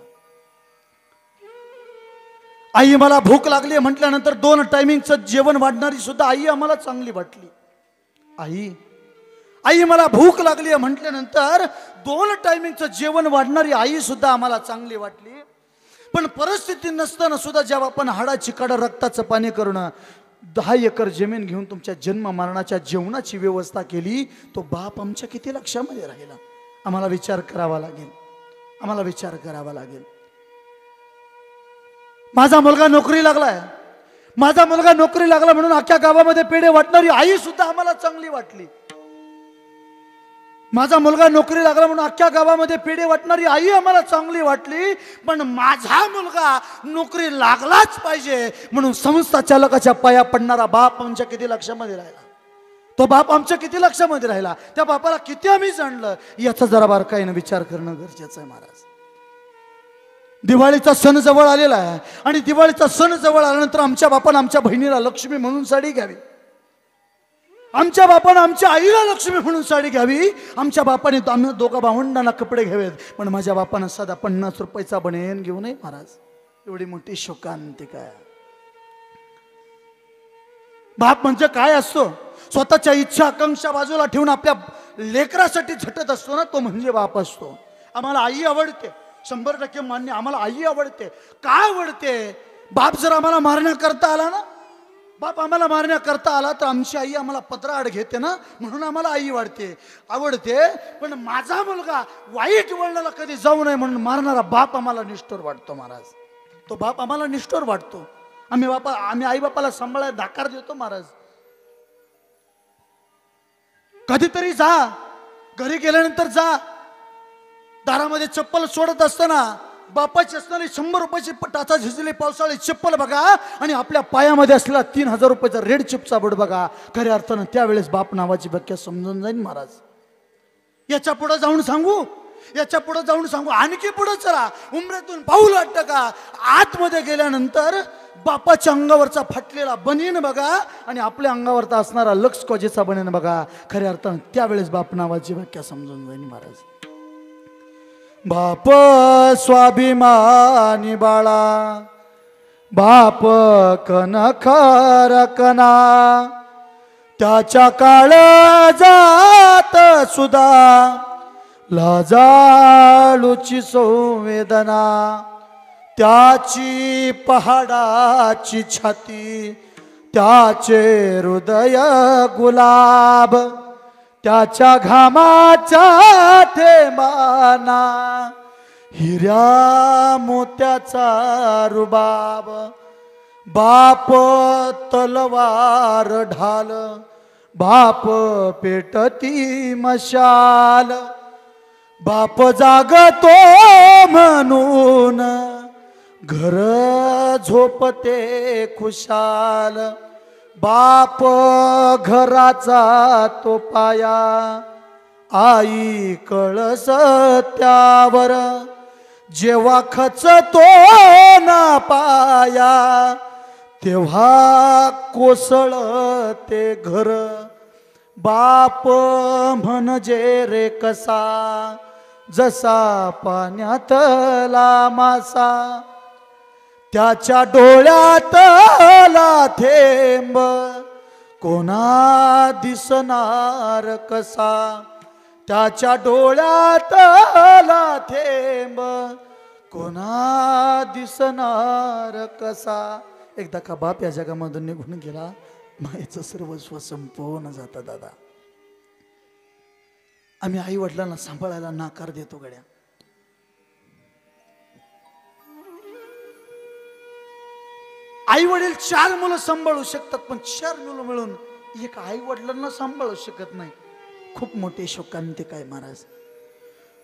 आई मला भूक लागली म्हटल्यानंतर 2 टायमिंगचं जेवण वाढणारी सुद्धा आई आम्हाला चांगली वाटली. आई मला भूक लागली म्हटल्यानंतर 2 टायमिंगचं जेवण वाढणारी आई सुद्धा आम्हाला चांगली वाटली. पण परिस्थिती नसताना सुद्धा जेव्हा आपण हाडाची काढ रक्ताचं पाणी करणं, 10 एकर जमीन घेऊन तुमच्या जन्म मरणाच्या जेवणाची व्यवस्था केली, तो बाप आमच्या किती लक्षामध्ये राहिला. आम्हाला विचार करावा लागेल, आम्हाला विचार करावा लागेल. माझा मुलगा नोकरी लागलाय, माझा मुलगा नोकरी लागला म्हणून अख्ख्या गावामध्ये पेढे वाटणारी आई सुद्धा आम्हाला चांगली वाटली. माझा मुलगा नोकरी लागला म्हणून अख्ख्या गावामध्ये पेढे वाटणारी आई आम्हाला चांगली वाटली. पण माझा मुलगा नोकरी लागलाच पाहिजे म्हणून संस्था चालकाच्या पाया पडणारा बाप आमच्या किती लक्षामध्ये राहिला. तो बाप आमच्या किती लक्षामध्ये राहिला, त्या बापाला किती आम्ही जाणलं, याचा जरा बारकाईने विचार करणं गरजेचं आहे महाराज. दिवाळीचा सण जवळ आलेला आहे आणि दिवाळीचा सण जवळ आल्यानंतर आमच्या बापानं आमच्या बहिणीला लक्ष्मी म्हणून साडी घ्यावी, आमच्या बापानं आमच्या आईला लक्ष्मी म्हणून साडी घ्यावी, आमच्या बापाने आम्ही दोघा भावंडांना कपडे घ्यावेत. पण माझ्या बापानं साधा 50 रुपयाचा बनेन घेऊ नये महाराज. एवढी मोठी शोकांतिका आहे. बाप म्हणजे काय असतो? स्वतःच्या इच्छा आकांक्षा बाजूला ठेवून आपल्या लेकरासाठी झटत असतो ना, तो म्हणजे बाप असतो. आम्हाला आई आवडते, 100% मान्य, आम्हाला आई आवडते. काय आवडते? बाप जर आम्हाला मारण्याकरता आला ना, बाप आम्हाला मारण्याकरता आला तर आमची आई आम्हाला पत्राआड घेते ना, म्हणून आम्हाला आई आवडते. पण माझा मुलगा वाईट वळणाला कधी जाऊ नये म्हणून मारणारा बाप आम्हाला निष्ठुर वाटतो महाराज. तो बाप आम्हाला निष्ठुर वाटतो. आम्ही आई बापाला सांभाळायला धाकार देतो महाराज. कधीतरी जा, घरी गेल्यानंतर जा, दारामध्ये चप्पल सोडत असताना बापाची असणारी 100 रुपयाची टाचा झिजली पावसाळी चप्पल बघा आणि आपल्या पायामध्ये असलेला 3000 रुपयाचा रेड चिपचा बोट बघा. खऱ्या अर्थानं त्यावेळेस बाप नावाची व्याख्या समजून जाईल महाराज. याच्या पुढे जाऊन सांगू, आणखी पुढे चला, उमरेतून पाऊल वाटतं का, आतमध्ये गेल्यानंतर बापाच्या अंगावरचा फाटलेला बनीन बघा आणि आपल्या अंगावरचा असणारा लक्स कॉजेचा बनीन बघा. खऱ्या अर्थानं त्यावेळेस बाप नावाची व्याख्या समजून जाईल महाराज. बाप स्वाभिमानी बाळा, बाप कणखरकना, त्याच्या काळजात सुद्धा लाजाळूची संवेदना, त्याची पहाडाची छाती, त्याचे हृदय गुलाब, त्याच्या घामाच्या थेंबाना हिऱ्या मोत्याचा रुबाब. बाप तलवार ढाल, बाप पेटती मशाल, बाप जागतो म्हणून घर झोपते खुशाल. बाप घराचा तो पाया, आई कळस त्यावर, जेव्हा खचतो ना पाया तेव्हा कोसळते घर. बाप म्हणजे रे कसा, जसा पाण्यातला मासा, त्याच्या डोळ्यातला थेंब कोणा दिसणार कसा, त्याच्या डोळ्यातला थेंब कोणा दिसणार कसा. एकदा का बाप या जगामधून निघून गेला, मायेचं सर्वस्व संपवून जातं दादा. आम्ही आई वडिलांना सांभाळायला नाकार देतो गड्या. आई वडील 4 मुलं सांभाळू शकतात, पण 4 मुलं मिळून एक आई वडिलांना सांभाळू शकत नाही. खूप मोठे शोकांतिका आहे महाराज.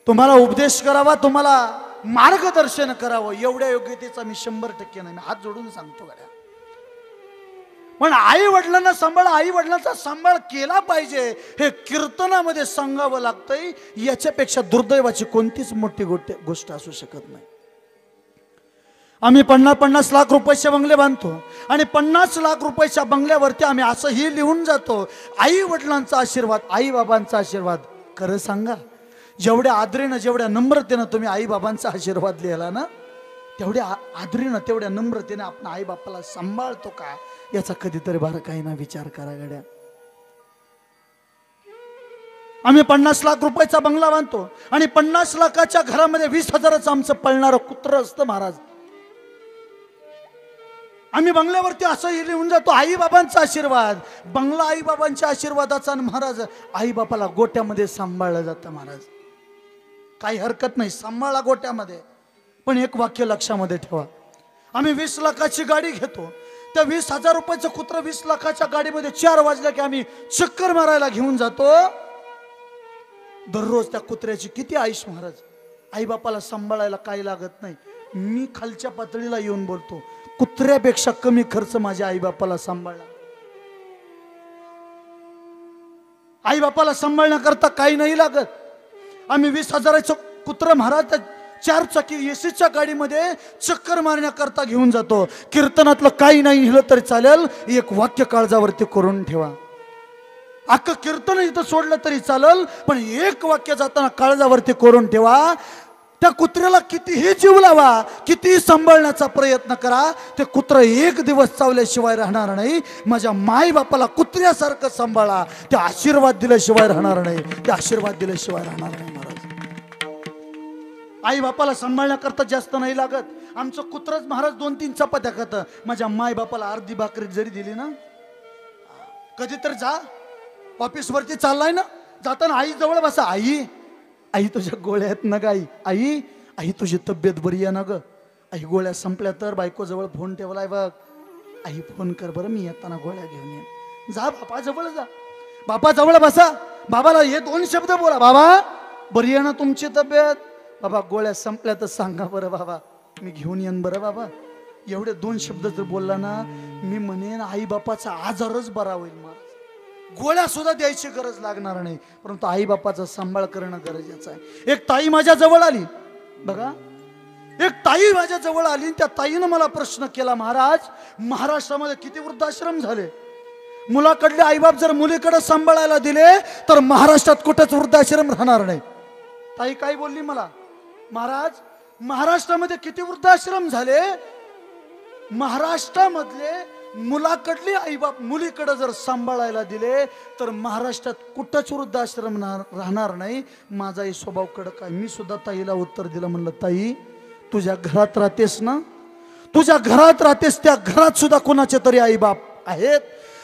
तुम्हाला उपदेश करावा, तुम्हाला मार्गदर्शन करावं, एवढ्या योग्यतेचा मी 100% नाही, मी हात जोडून सांगतो गड्या. पण आई वडिलांना सांभाळ, आई वडिलांचा सांभाळ केला पाहिजे हे कीर्तनामध्ये सांगावं लागतंय. याच्यापेक्षा दुर्दैवाची कोणतीच मोठी गोष्ट असू शकत नाही. आम्ही 50-50 लाख रुपयाचे बंगले बांधतो आणि 50 लाख रुपयाच्या बंगल्यावरती आम्ही असंही लिहून जातो, आई वडिलांचा आशीर्वाद, आई बाबांचा आशीर्वाद. खरं सांगा, जेवढ्या आदरेनं, जेवढ्या नम्रतेनं तुम्ही आई बाबांचा आशीर्वाद लिहिला ना, तेवढ्या आदरीनं, तेवढ्या नम्रतेनं आपण आई बापाला सांभाळतो का, याचा कधीतरी बारकाईनं विचार करा गड्या. आम्ही 50 लाख रुपयाचा बंगला बांधतो आणि 50 लाखाच्या घरामध्ये 20,000चं आमचं पळणारं कुत्रं असतं महाराज. आम्ही बंगल्यावरती असंही लिहून जातो, आई बाबांचा आशीर्वाद. बंगला आई बाबांच्या आशीर्वादाचा, महाराज आई बापाला गोट्यामध्ये सांभाळलं जातं महाराज. काही हरकत नाही, सांभाळा गोट्यामध्ये. पण एक वाक्य लक्षामध्ये ठेवा, आम्ही 20 लाखाची गाडी घेतो, त्या 20,000 रुपयाचं कुत्र 20 लाखाच्या गाडीमध्ये 4 वाजल्या की आम्ही चक्कर मारायला घेऊन जातो. दररोज त्या कुत्र्याची किती आयुष महाराज. आई बापाला सांभाळायला काही लागत नाही. मी खालच्या पातळीला येऊन बोलतो, कुत्र्यापेक्षा कमी खर्च माझ्या आई बापाला सांभाळला. आई बापाला सांभाळण्याकरता काही नाही लागत. आम्ही 20,000चं कुत्र महाराज 4 चाकी एसीच्या गाडीमध्ये चक्कर मारण्याकरता घेऊन जातो. कीर्तनातलं काही नाही लिहिलं तरी चालेल, एक वाक्य काळजावरती करून ठेवा. अख्खं कीर्तन इथं सोडलं तरी चालेल, पण एक वाक्य जाताना काळजावरती करून ठेवा. त्या कुत्र्याला कितीही जीव लावा, कितीही सांभाळण्याचा प्रयत्न करा, ते कुत्र एक दिवस चावल्याशिवाय राहणार नाही. माझ्या माई बापाला कुत्र्यासारखं सांभाळा, ते आशीर्वाद दिल्याशिवाय राहणार नाही, ते आशीर्वाद दिल्याशिवाय राहणार नाही महाराज. आई बापाला सांभाळण्याकरता जास्त नाही लागत. आमचं कुत्रच महाराज 2-3 चपात्या खातं. माझ्या माय बापाला अर्धी भाकरी जरी दिली ना, कधी तर जा ऑफिसवरती चाललाय ना, जाताना आई जवळ बसा, आई आई तुझ्या गोळ्या आहेत ना ग, आई आई आई तुझी तब्येत बरी आहे ना ग, आई गोळ्या संपल्या तर बायको जवळ फोन ठेवलाय बघ, आई फोन कर बरं, मी येताना गोळ्या घेऊन येईन. जा बापा जवळ जा, बापा जवळ बसा, बाबाला हे 2 शब्द बोला, बाबा बरी आहे ना तुमची तब्येत, बाबा गोळ्या संपल्या तर सांगा बरं बाबा, मी घेऊन येईन बरं बाबा. एवढे 2 शब्द जर बोलला ना, मी म्हणेन आई बापाचा आजारच बरा होईल महाराज. गोळ्या सुद्धा द्यायची गरज लागणार नाही, परंतु आई बापाचा सांभाळ करणं गरजेचं आहे. एक ताई माझ्या जवळ आली बघा, एक ताई माझ्या जवळ आली, त्या ताईनं मला प्रश्न केला, महाराज महाराष्ट्रामध्ये किती वृद्धाश्रम झाले, मुलाकडले आईबाप जर मुलीकडे सांभाळायला दिले तर महाराष्ट्रात कुठेच वृद्धाश्रम राहणार नाही. ताई काय बोलली मला, महाराज महाराष्ट्रामध्ये किती वृद्धाश्रम झाले, महाराष्ट्रामधले मुलाकडले आईबाप मुलीकडे जर सांभाळायला दिले तर महाराष्ट्रात कुठंच वृद्धाश्रम राहणार नाही. माझाही स्वभाव कडक आहे. मी सुद्धा ताईला उत्तर दिलं, म्हणलं ताई तुझ्या घरात राहतेस ना, तुझ्या घरात राहतेस, त्या घरात सुद्धा कोणाचे तरी आईबाप आहेत.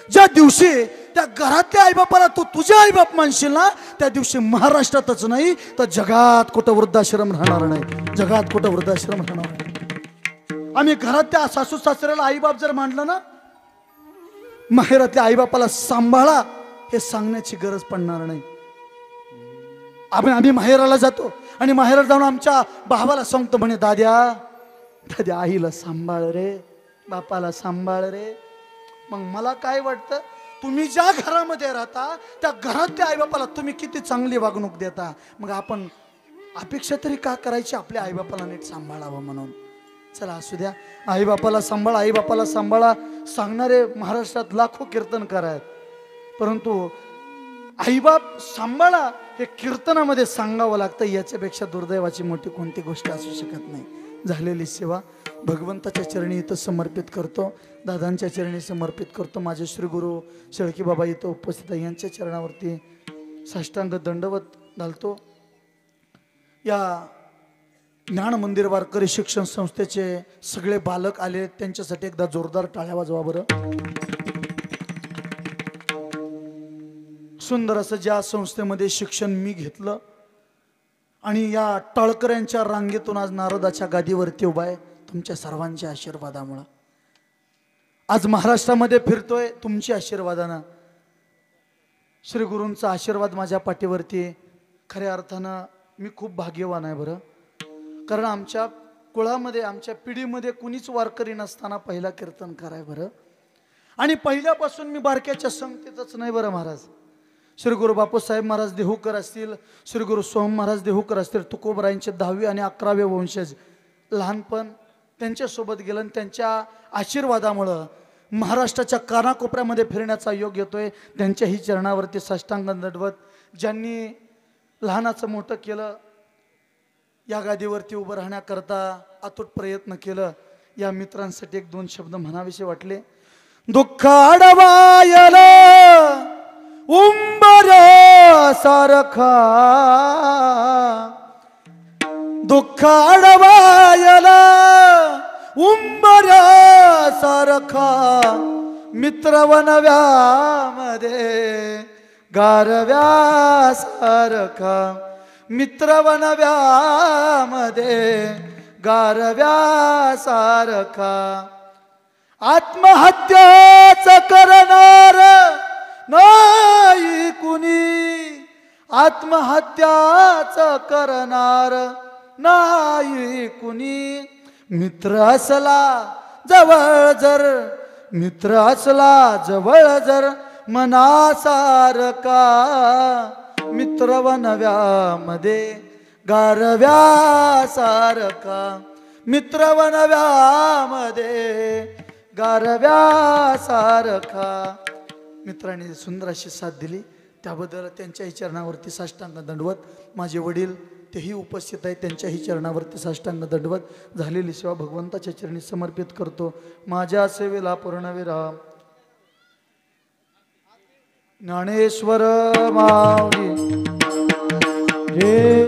ज्या दिवशी त्या घरातल्या आईबापाला तू तुझे आईबाप मानशील ना, त्या दिवशी महाराष्ट्रातच नाही तर जगात कुठं वृद्धाश्रम राहणार नाही, जगात कुठं वृद्धाश्रम राहणार नाही. आम्ही घरात त्या सासू सासऱ्याला आईबाप जर मांडलं ना, माहेरातल्या आईबापाला सांभाळा हे सांगण्याची गरज पडणार नाही. आम्ही माहेराला जातो आणि माहेराला जाऊन आमच्या भावाला सांगतो, म्हणे दाद्या दाद्या आईला सांभाळ रे, बापाला सांभाळ रे. मग मला काय वाटतं, तुम्ही ज्या घरामध्ये राहता त्या घरातल्या आईबापाला तुम्ही किती चांगली वागणूक देता, मग आपण अपेक्षा तरी का करायची आपल्या आईबापाला नीट सांभाळावं म्हणून. चला असू द्या, आईबापाला सांभाळा, आईबापाला सांभाळा सांगणारे महाराष्ट्रात लाखो कीर्तनकार आहेत, परंतु आईबाप सांभाळा हे कीर्तनामध्ये सांगावं लागतं. याच्यापेक्षा दुर्दैवाची मोठी कोणती गोष्ट असू शकत नाही. झालेली सेवा भगवंताच्या चरणी इथं समर्पित करतो, दादांच्या चरणी समर्पित करतो. माझे श्री गुरु शेळकी बाबा इथं उपस्थित आहे, यांच्या चरणावरती साष्टांग दंडवत घालतो. या ज्ञान मंदिर वारकरी शिक्षण संस्थेचे सगळे बालक आले, त्यांच्यासाठी एकदा जोरदार टाळ्या वाजवा बरं. सुंदर असं ज्या संस्थेमध्ये शिक्षण मी घेतलं आणि या टाळकऱ्यांच्या रांगेतून आज नारदाच्या गादीवरती उभा आहे, तुमच्या सर्वांच्या आशीर्वादामुळं आज महाराष्ट्रामध्ये फिरतोय, तुमच्या आशीर्वादानं. श्री गुरूंचा आशीर्वाद माझ्या पाठीवरती, खऱ्या अर्थानं मी खूप भाग्यवान आहे बरं. कारण आमच्या कुळामध्ये आमच्या पिढीमध्ये कुणीच वारकरी नसताना पहिला कीर्तनकार आहे बरं. आणि पहिल्यापासून मी बारक्याच्या संगतीतच नाही बरं महाराज. श्री गुरु बापूसाहेब महाराज देहूकर असतील, श्री गुरु सोम महाराज देहूकर असतील, तुकोबरायांचे 10वे आणि 11वे वंशज, लहानपण त्यांच्यासोबत गेलं आणि त्यांच्या आशीर्वादामुळं महाराष्ट्राच्या कानाकोपऱ्यामध्ये फिरण्याचा योग येतोय. त्यांच्याही चरणावरती साष्टांग दंडवत. ज्यांनी लहानाचं मोठं केलं, या गादीवरती उभं राहण्याकरता अतूट प्रयत्न केलं, या मित्रांसाठी 1-2 शब्द म्हणावेसे वाटले. दुःख अडवायला उंबऱ्या सारखा, दुःख अडवायला उंबऱ्या सारखा, मित्रवनव्यामध्ये गारव्या सारखा, मित्रवनव्यामध्ये गारव्या सारखा. आत्महत्याच करणार नाही कुणी, आत्महत्याच करणार नाही कुणी. मित्र असला जवळ जर, मित्र असला जवळ जर मनासारखा, मित्रवनव्यामध्ये गारव्या सारखा, मित्रवनव्यामध्ये गारव्या सारखा. मित्रांनी सुंदर अशी साथ दिली, त्याबद्दल त्यांच्याही चरणावरती साष्टांग दंडवत. माझे वडील तेही उपस्थित आहेत. त्यांच्याही चरणावरती साष्टांग दंडवत झालेली सेवा भगवंताच्या चरणी समर्पित करतो. माझ्या सेवेला पूर्णविराम. ज्ञानेश्वर माऊली
जय